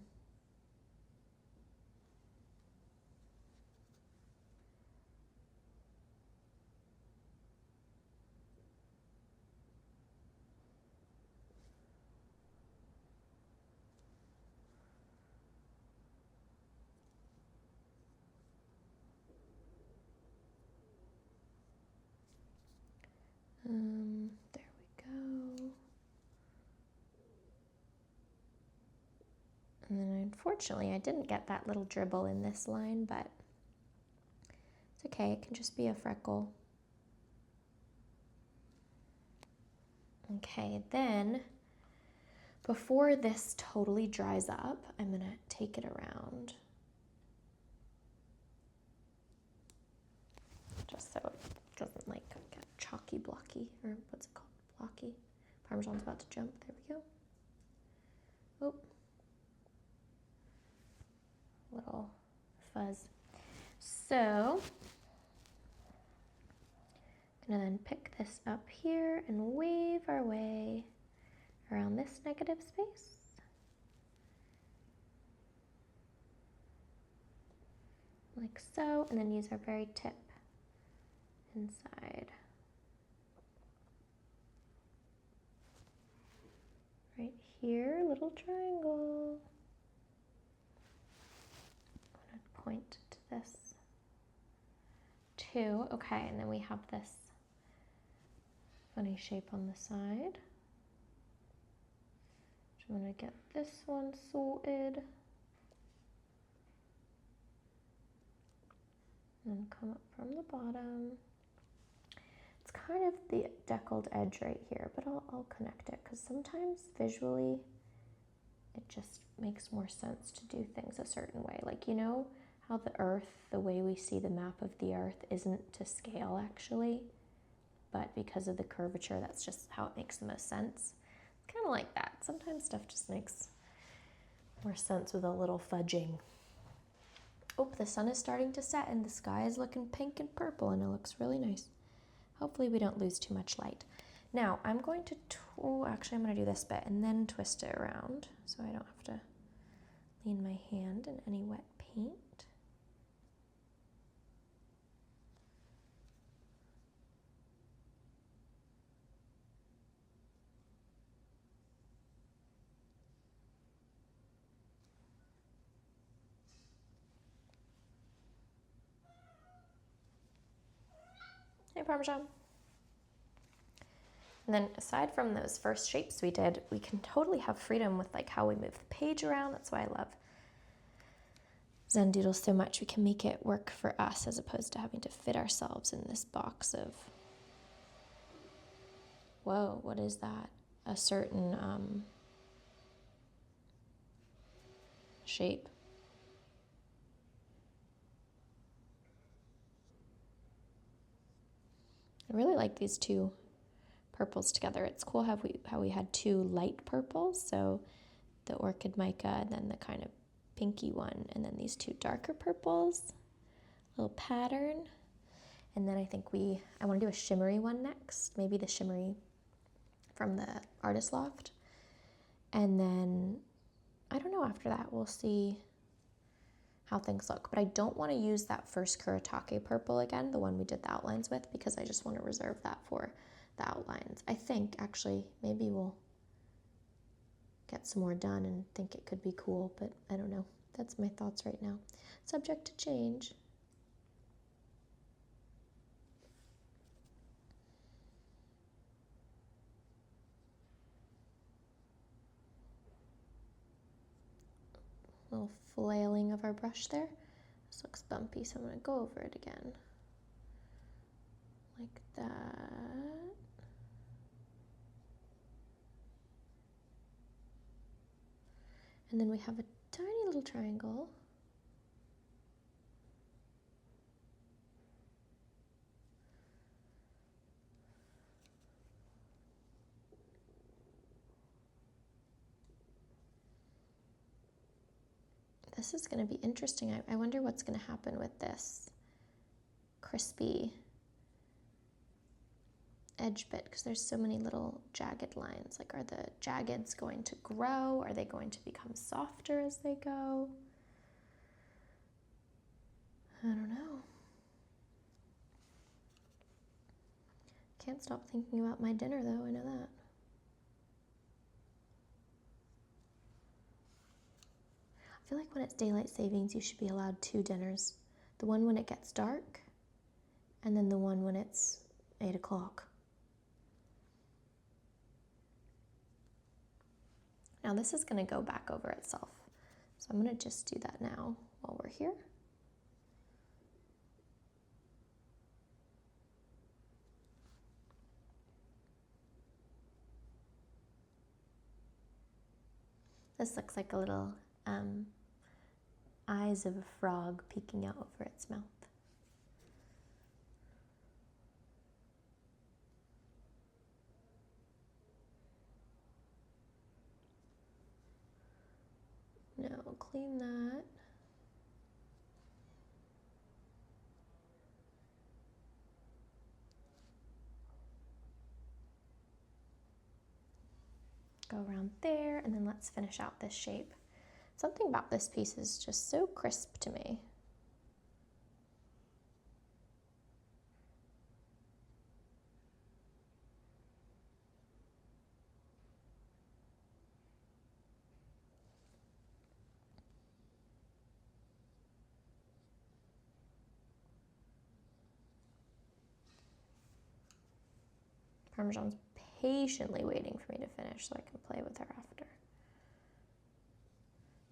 Speaker 1: There we go. And then unfortunately I didn't get that little dribble in this line, but it's okay, it can just be a freckle. Okay, then before this totally dries up, I'm gonna take it around just so it doesn't like get chalky blocky, or what's it called, blocky. Parmesan's about to jump, there we go. Oh, little fuzz. So I'm gonna then pick this up here and wave our way around this negative space. Like so, and then use our very tip inside. Right here, little triangle. I'm gonna point to this too. Okay, and then we have this funny shape on the side. So I'm gonna get this one sorted. And come up from the bottom. It's kind of the deckled edge right here, but I'll connect it because sometimes visually it just makes more sense to do things a certain way. Like, you know how the earth, the way we see the map of the earth isn't to scale actually, but because of the curvature, that's just how it makes the most sense. It's kind of like that. Sometimes stuff just makes more sense with a little fudging. Oh, the sun is starting to set and the sky is looking pink and purple and it looks really nice. Hopefully we don't lose too much light. Now I'm going to, actually I'm going to do this bit and then twist it around so I don't have to lean my hand in any wet paint. Hey, Parmesan. And then aside from those first shapes we did, we can totally have freedom with like how we move the page around. That's why I love Zen Doodles so much. We can make it work for us as opposed to having to fit ourselves in this box of, whoa, what is that? A certain shape. I really like these two purples together. It's cool how we had two light purples, so the orchid mica and then the kind of pinky one, and then these two darker purples, little pattern. And then I think I want to do a shimmery one next, maybe the shimmery from the Artist Loft. And then I don't know, after that we'll see how things look, but I don't want to use that first Kuretake purple again, the one we did the outlines with, because I just want to reserve that for the outlines. I think actually maybe we'll get some more done and think it could be cool, but I don't know. That's my thoughts right now. Subject to change. Little flailing of our brush there. This looks bumpy, so I'm going to go over it again. Like that. And then we have a tiny little triangle. This is going to be interesting. I wonder what's going to happen with this crispy edge bit, because there's so many little jagged lines. Like, are the jaggeds going to grow? Are they going to become softer as they go? I don't know. Can't stop thinking about my dinner though, I know that. I feel like when it's daylight savings, you should be allowed 2 dinners. The one when it gets dark, and then the one when it's 8 o'clock. Now this is going to go back over itself. So I'm going to just do that now while we're here. This looks like a little eyes of a frog peeking out over its mouth. Now clean that. Go around there, and then let's finish out this shape. Something about this piece is just so crisp to me. Parmesan's patiently waiting for me to finish so I can play with her after.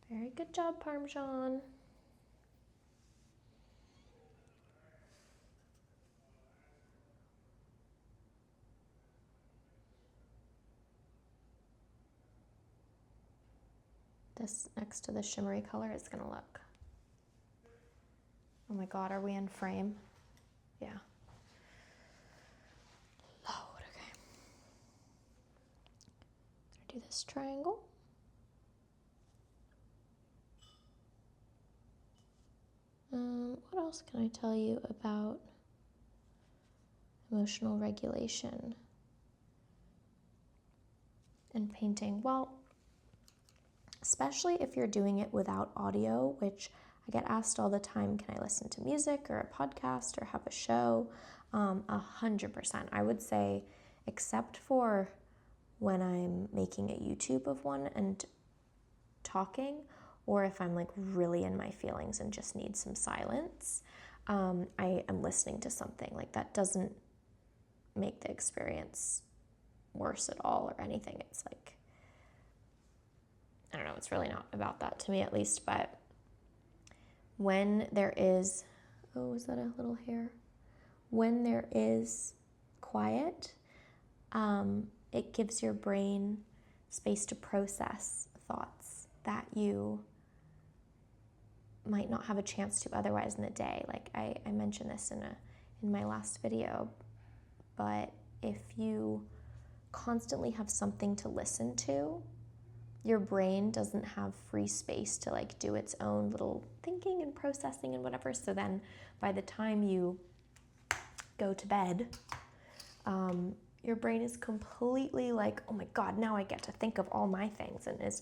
Speaker 1: Very good job, Parmesan. This next to the shimmery color is gonna look. Oh my God, are we in frame? Yeah. Load, okay. So do this triangle. What else can I tell you about emotional regulation and painting? Well, especially if you're doing it without audio, which I get asked all the time, can I listen to music or a podcast or have a show? 100%. I would say, except for when I'm making a YouTube of one and talking, or if I'm like really in my feelings and just need some silence, I am listening to something. Like, that doesn't make the experience worse at all or anything. It's like, I don't know, it's really not about that to me, at least. But when there is, oh, is that a little hair? When there is quiet, it gives your brain space to process thoughts that you might not have a chance to otherwise in the day. Like I mentioned this in my last video, but if you constantly have something to listen to, your brain doesn't have free space to like do its own little thinking and processing and whatever. So then by the time you go to bed, your brain is completely like, oh my God, now I get to think of all my things, and is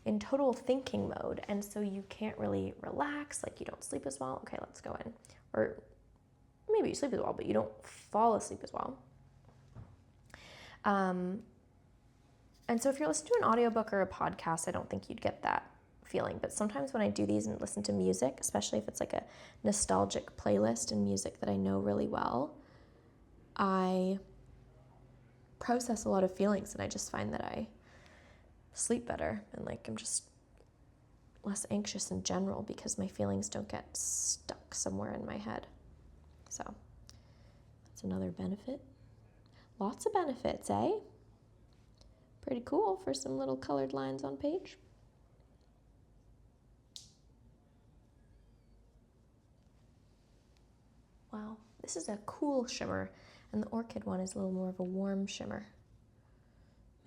Speaker 1: in total thinking mode. And so you can't really relax, like you don't sleep as well. Okay, let's go in. Or maybe you sleep as well, but you don't fall asleep as well. And so if you're listening to an audiobook or a podcast, I don't think you'd get that feeling. But sometimes when I do these and listen to music, especially if it's like a nostalgic playlist and music that I know really well, I process a lot of feelings, and I just find that I sleep better, and like I'm just less anxious in general because my feelings don't get stuck somewhere in my head. So that's another benefit. Lots of benefits, eh? Pretty cool for some little colored lines on page. Wow, this is a cool shimmer, and the orchid one is a little more of a warm shimmer.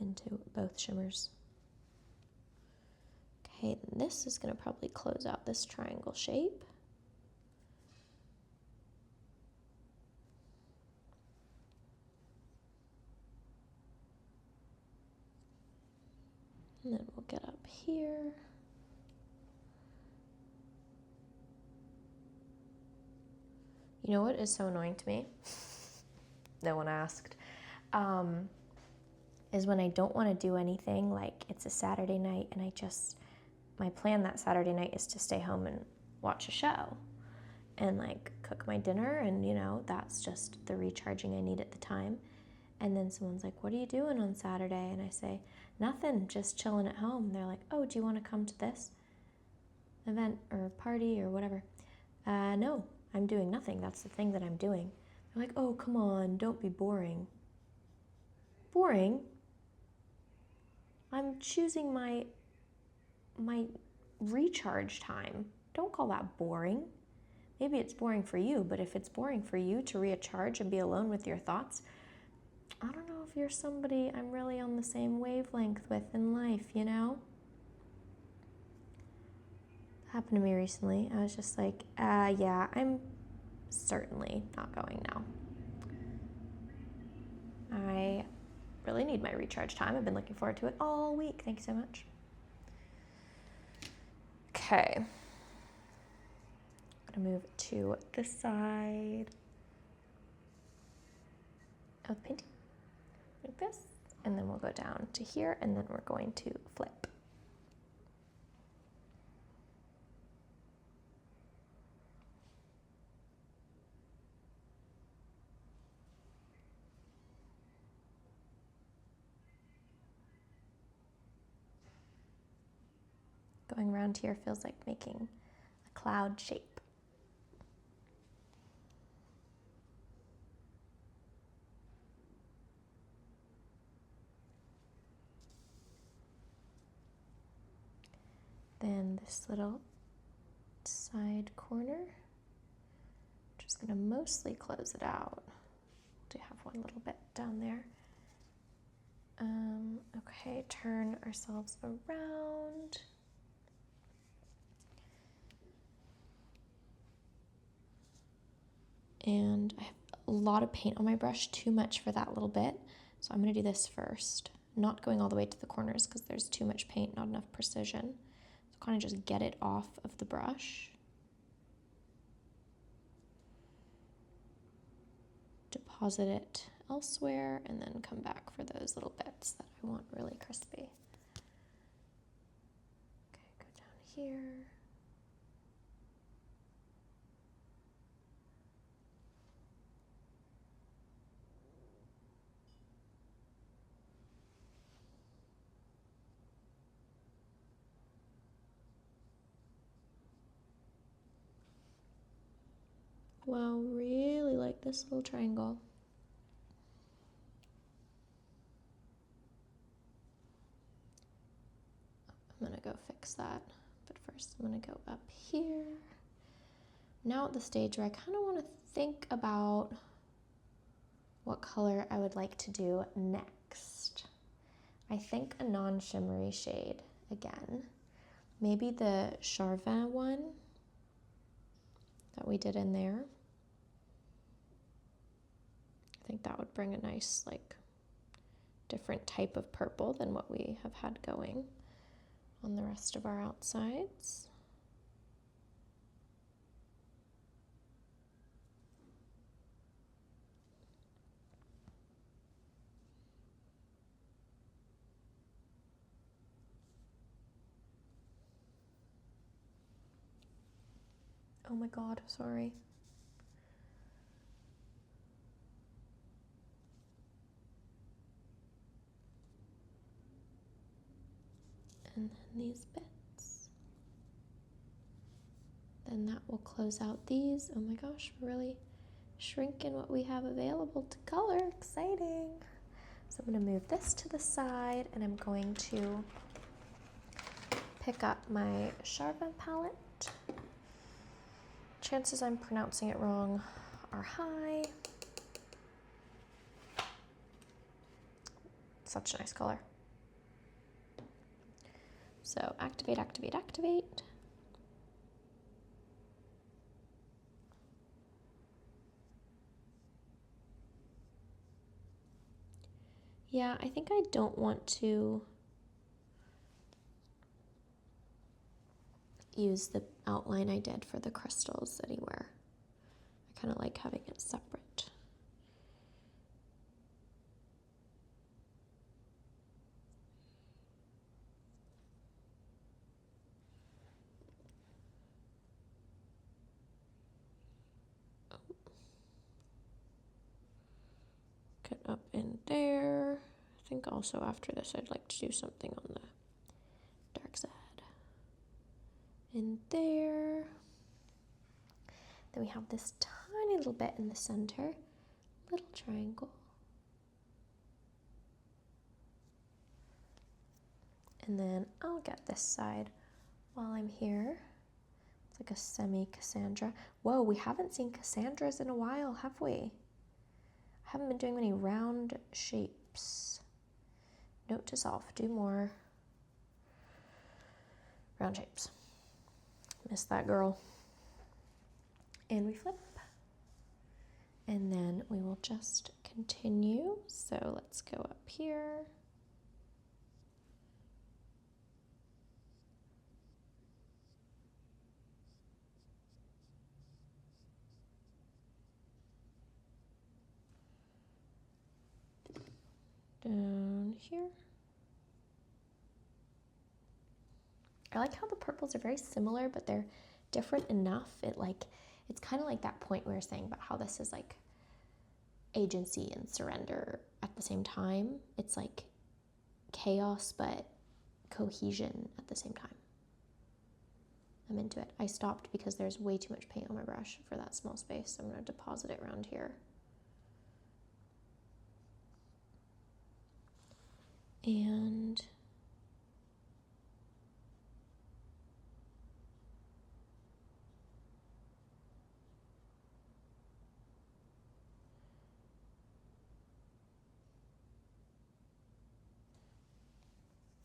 Speaker 1: I'm into both shimmers. Okay, then this is going to probably close out this triangle shape. And then we'll get up here. You know what is so annoying to me? No one asked. Is when I don't want to do anything, like it's a Saturday night and my plan that Saturday night is to stay home and watch a show and like cook my dinner, and you know, that's just the recharging I need at the time. And then someone's like, what are you doing on Saturday? And I say, nothing, just chilling at home. And they're like, oh, do you want to come to this event or party or whatever? No, I'm doing nothing. That's the thing that I'm doing. They're like, oh, come on, don't be boring. Boring? I'm choosing my recharge time. Don't call that boring. Maybe it's boring for you, but if it's boring for you to recharge and be alone with your thoughts, I don't know if you're somebody I'm really on the same wavelength with in life, you know? It happened to me recently. I was just like, yeah, I'm certainly not going now. I really need my recharge time. I've been looking forward to it all week. Thank you so much. Okay. I'm gonna move to this side of the painting, like this, and then we'll go down to here, and then we're going to flip. Going around here feels like making a cloud shape. Then this little side corner, just gonna mostly close it out. Do have one little bit down there. Okay, turn ourselves around. And I have a lot of paint on my brush, too much for that little bit. So I'm gonna do this first. Not going all the way to the corners because there's too much paint, not enough precision. So kind of just get it off of the brush. Deposit it elsewhere and then come back for those little bits that I want really crispy. Okay, go down here. Wow, really like this little triangle. I'm gonna go fix that, but first I'm gonna go up here. Now at the stage where I kind of want to think about what color I would like to do next. I think a non-shimmery shade again. Maybe the Charvin one that we did in there. I think that would bring a nice, like, different type of purple than what we have had going on the rest of our outsides. Oh my God, sorry. And then these bits. Then that will close out these. Oh my gosh, we're really shrinking what we have available to color. Exciting. So I'm going to move this to the side, and I'm going to pick up my Charvin palette. Chances I'm pronouncing it wrong are high. Such a nice color. So activate, activate, activate. Yeah, I think I don't want to use the outline I did for the crystals anywhere. I kind of like having it separate. Get up in there. I think also after this I'd like to do something on the dark side. In there. Then we have this tiny little bit in the center, little triangle. And then I'll get this side while I'm here. It's like a semi-Cassandra. Whoa, we haven't seen Cassandras in a while, have we? I haven't been doing many round shapes. Note to self, do more round shapes. Miss that girl. And we flip. And then we will just continue. So let's go up here. Down here. I like how the purples are very similar, but they're different enough. It's kind of like that point we were saying about how this is like agency and surrender at the same time. It's like chaos, but cohesion at the same time. I'm into it. I stopped because there's way too much paint on my brush for that small space. So I'm going to deposit it around here. And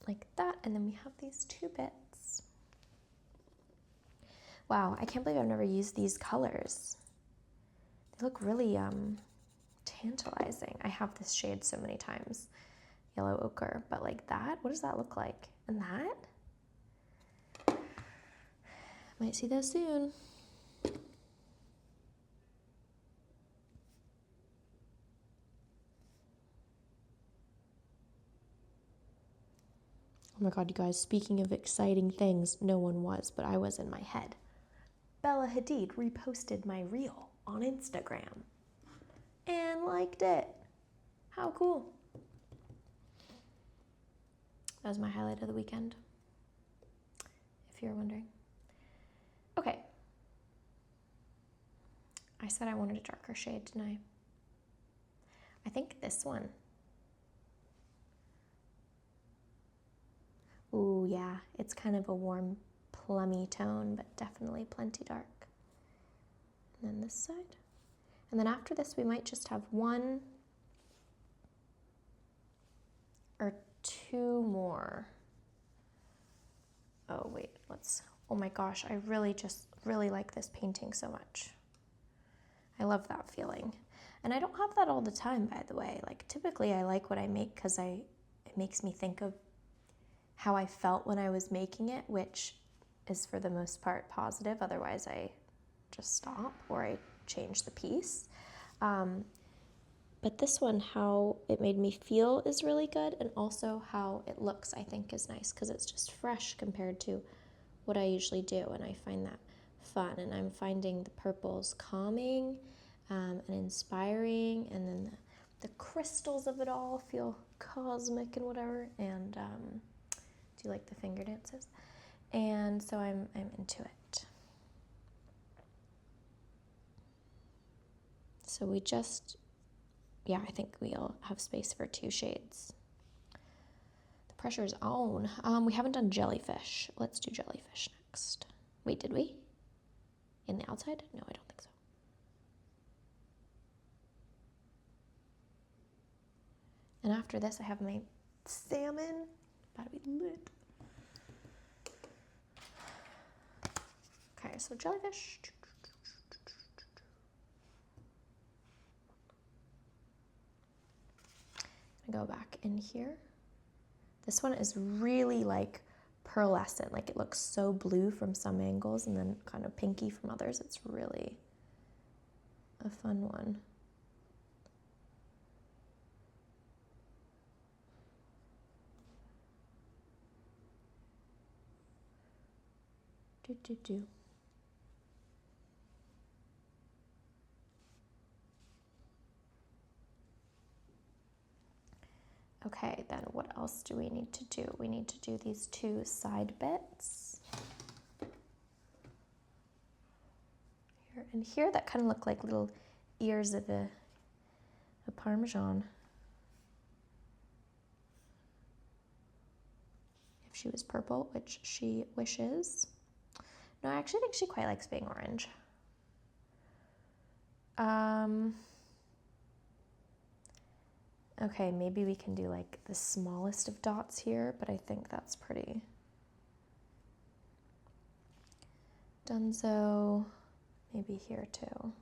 Speaker 1: like that, and then we have these two bits. Wow, I can't believe I've never used these colors. They look really tantalizing. I have this shade so many times, yellow ochre, but like that, what does that look like? And that? Might see those soon. Oh my God, you guys, speaking of exciting things, no one was, but I was in my head. Bella Hadid reposted my reel on Instagram and liked it. How cool. That was my highlight of the weekend, if you're wondering. Okay. I said I wanted a darker shade tonight. I think this one. Ooh, yeah, it's kind of a warm, plummy tone, but definitely plenty dark. And then this side. And then after this, we might just have one or two more. Oh, wait, oh my gosh, I really like this painting so much. I love that feeling. And I don't have that all the time, by the way. Like, typically I like what I make because it makes me think of how I felt when I was making it, which is for the most part positive. Otherwise, I just stop or I change the piece. But this one, how it made me feel is really good, and also how it looks, I think, is nice because it's just fresh compared to what I usually do, and I find that fun. And I'm finding the purples calming and inspiring, and then the crystals of it all feel cosmic and whatever. And do you like the finger dances? And so I'm into it. So we just, yeah, I think we'll have space for two shades. The pressure's on. We haven't done jellyfish. Let's do jellyfish next. Wait, did we? In the outside? No, I don't think so. And after this, I have my salmon. About to be lit. Okay, so jellyfish. Go back in here. This one is really like pearlescent, like it looks so blue from some angles and then kind of pinky from others. It's really a fun one. Do. Okay, then what else do we need to do? We need to do these two side bits. Here and here, that kind of look like little ears of a Parmesan. If she was purple, which she wishes. No, I actually think she quite likes being orange. Okay, maybe we can do like the smallest of dots here, but I think that's pretty dunzo. Maybe here too.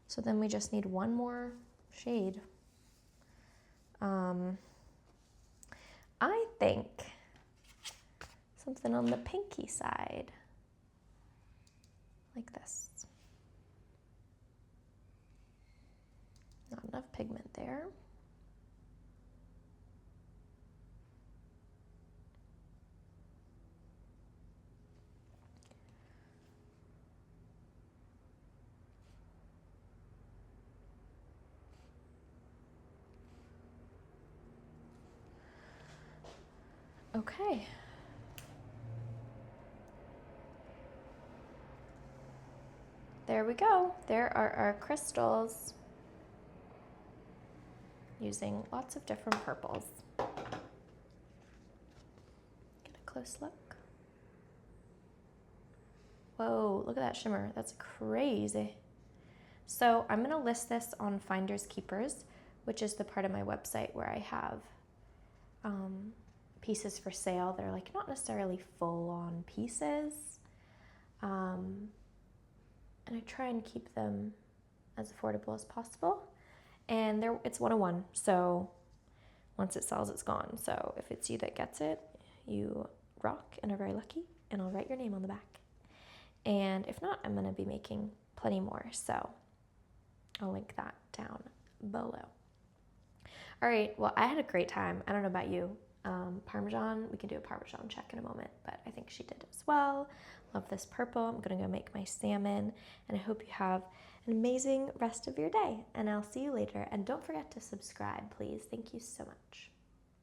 Speaker 1: So then we just need one more shade. I think something on the pinky side, like this. Not enough pigment there. Okay. There we go. There are our crystals using lots of different purples. Get a close look. Whoa, look at that shimmer. That's crazy. So I'm going to list this on Finders Keepers, which is the part of my website where I have pieces for sale that are like not necessarily full-on pieces. And I try and keep them as affordable as possible. And it's 101, so once it sells, it's gone. So if it's you that gets it, you rock and are very lucky, and I'll write your name on the back. And if not, I'm gonna be making plenty more, so I'll link that down below. All right, well, I had a great time. I don't know about you. Parmesan, we can do a Parmesan check in a moment, but I think she did as well. Love this purple. I'm gonna go make my salmon, and I hope you have an amazing rest of your day, and I'll see you later. And don't forget to subscribe, please. Thank you so much.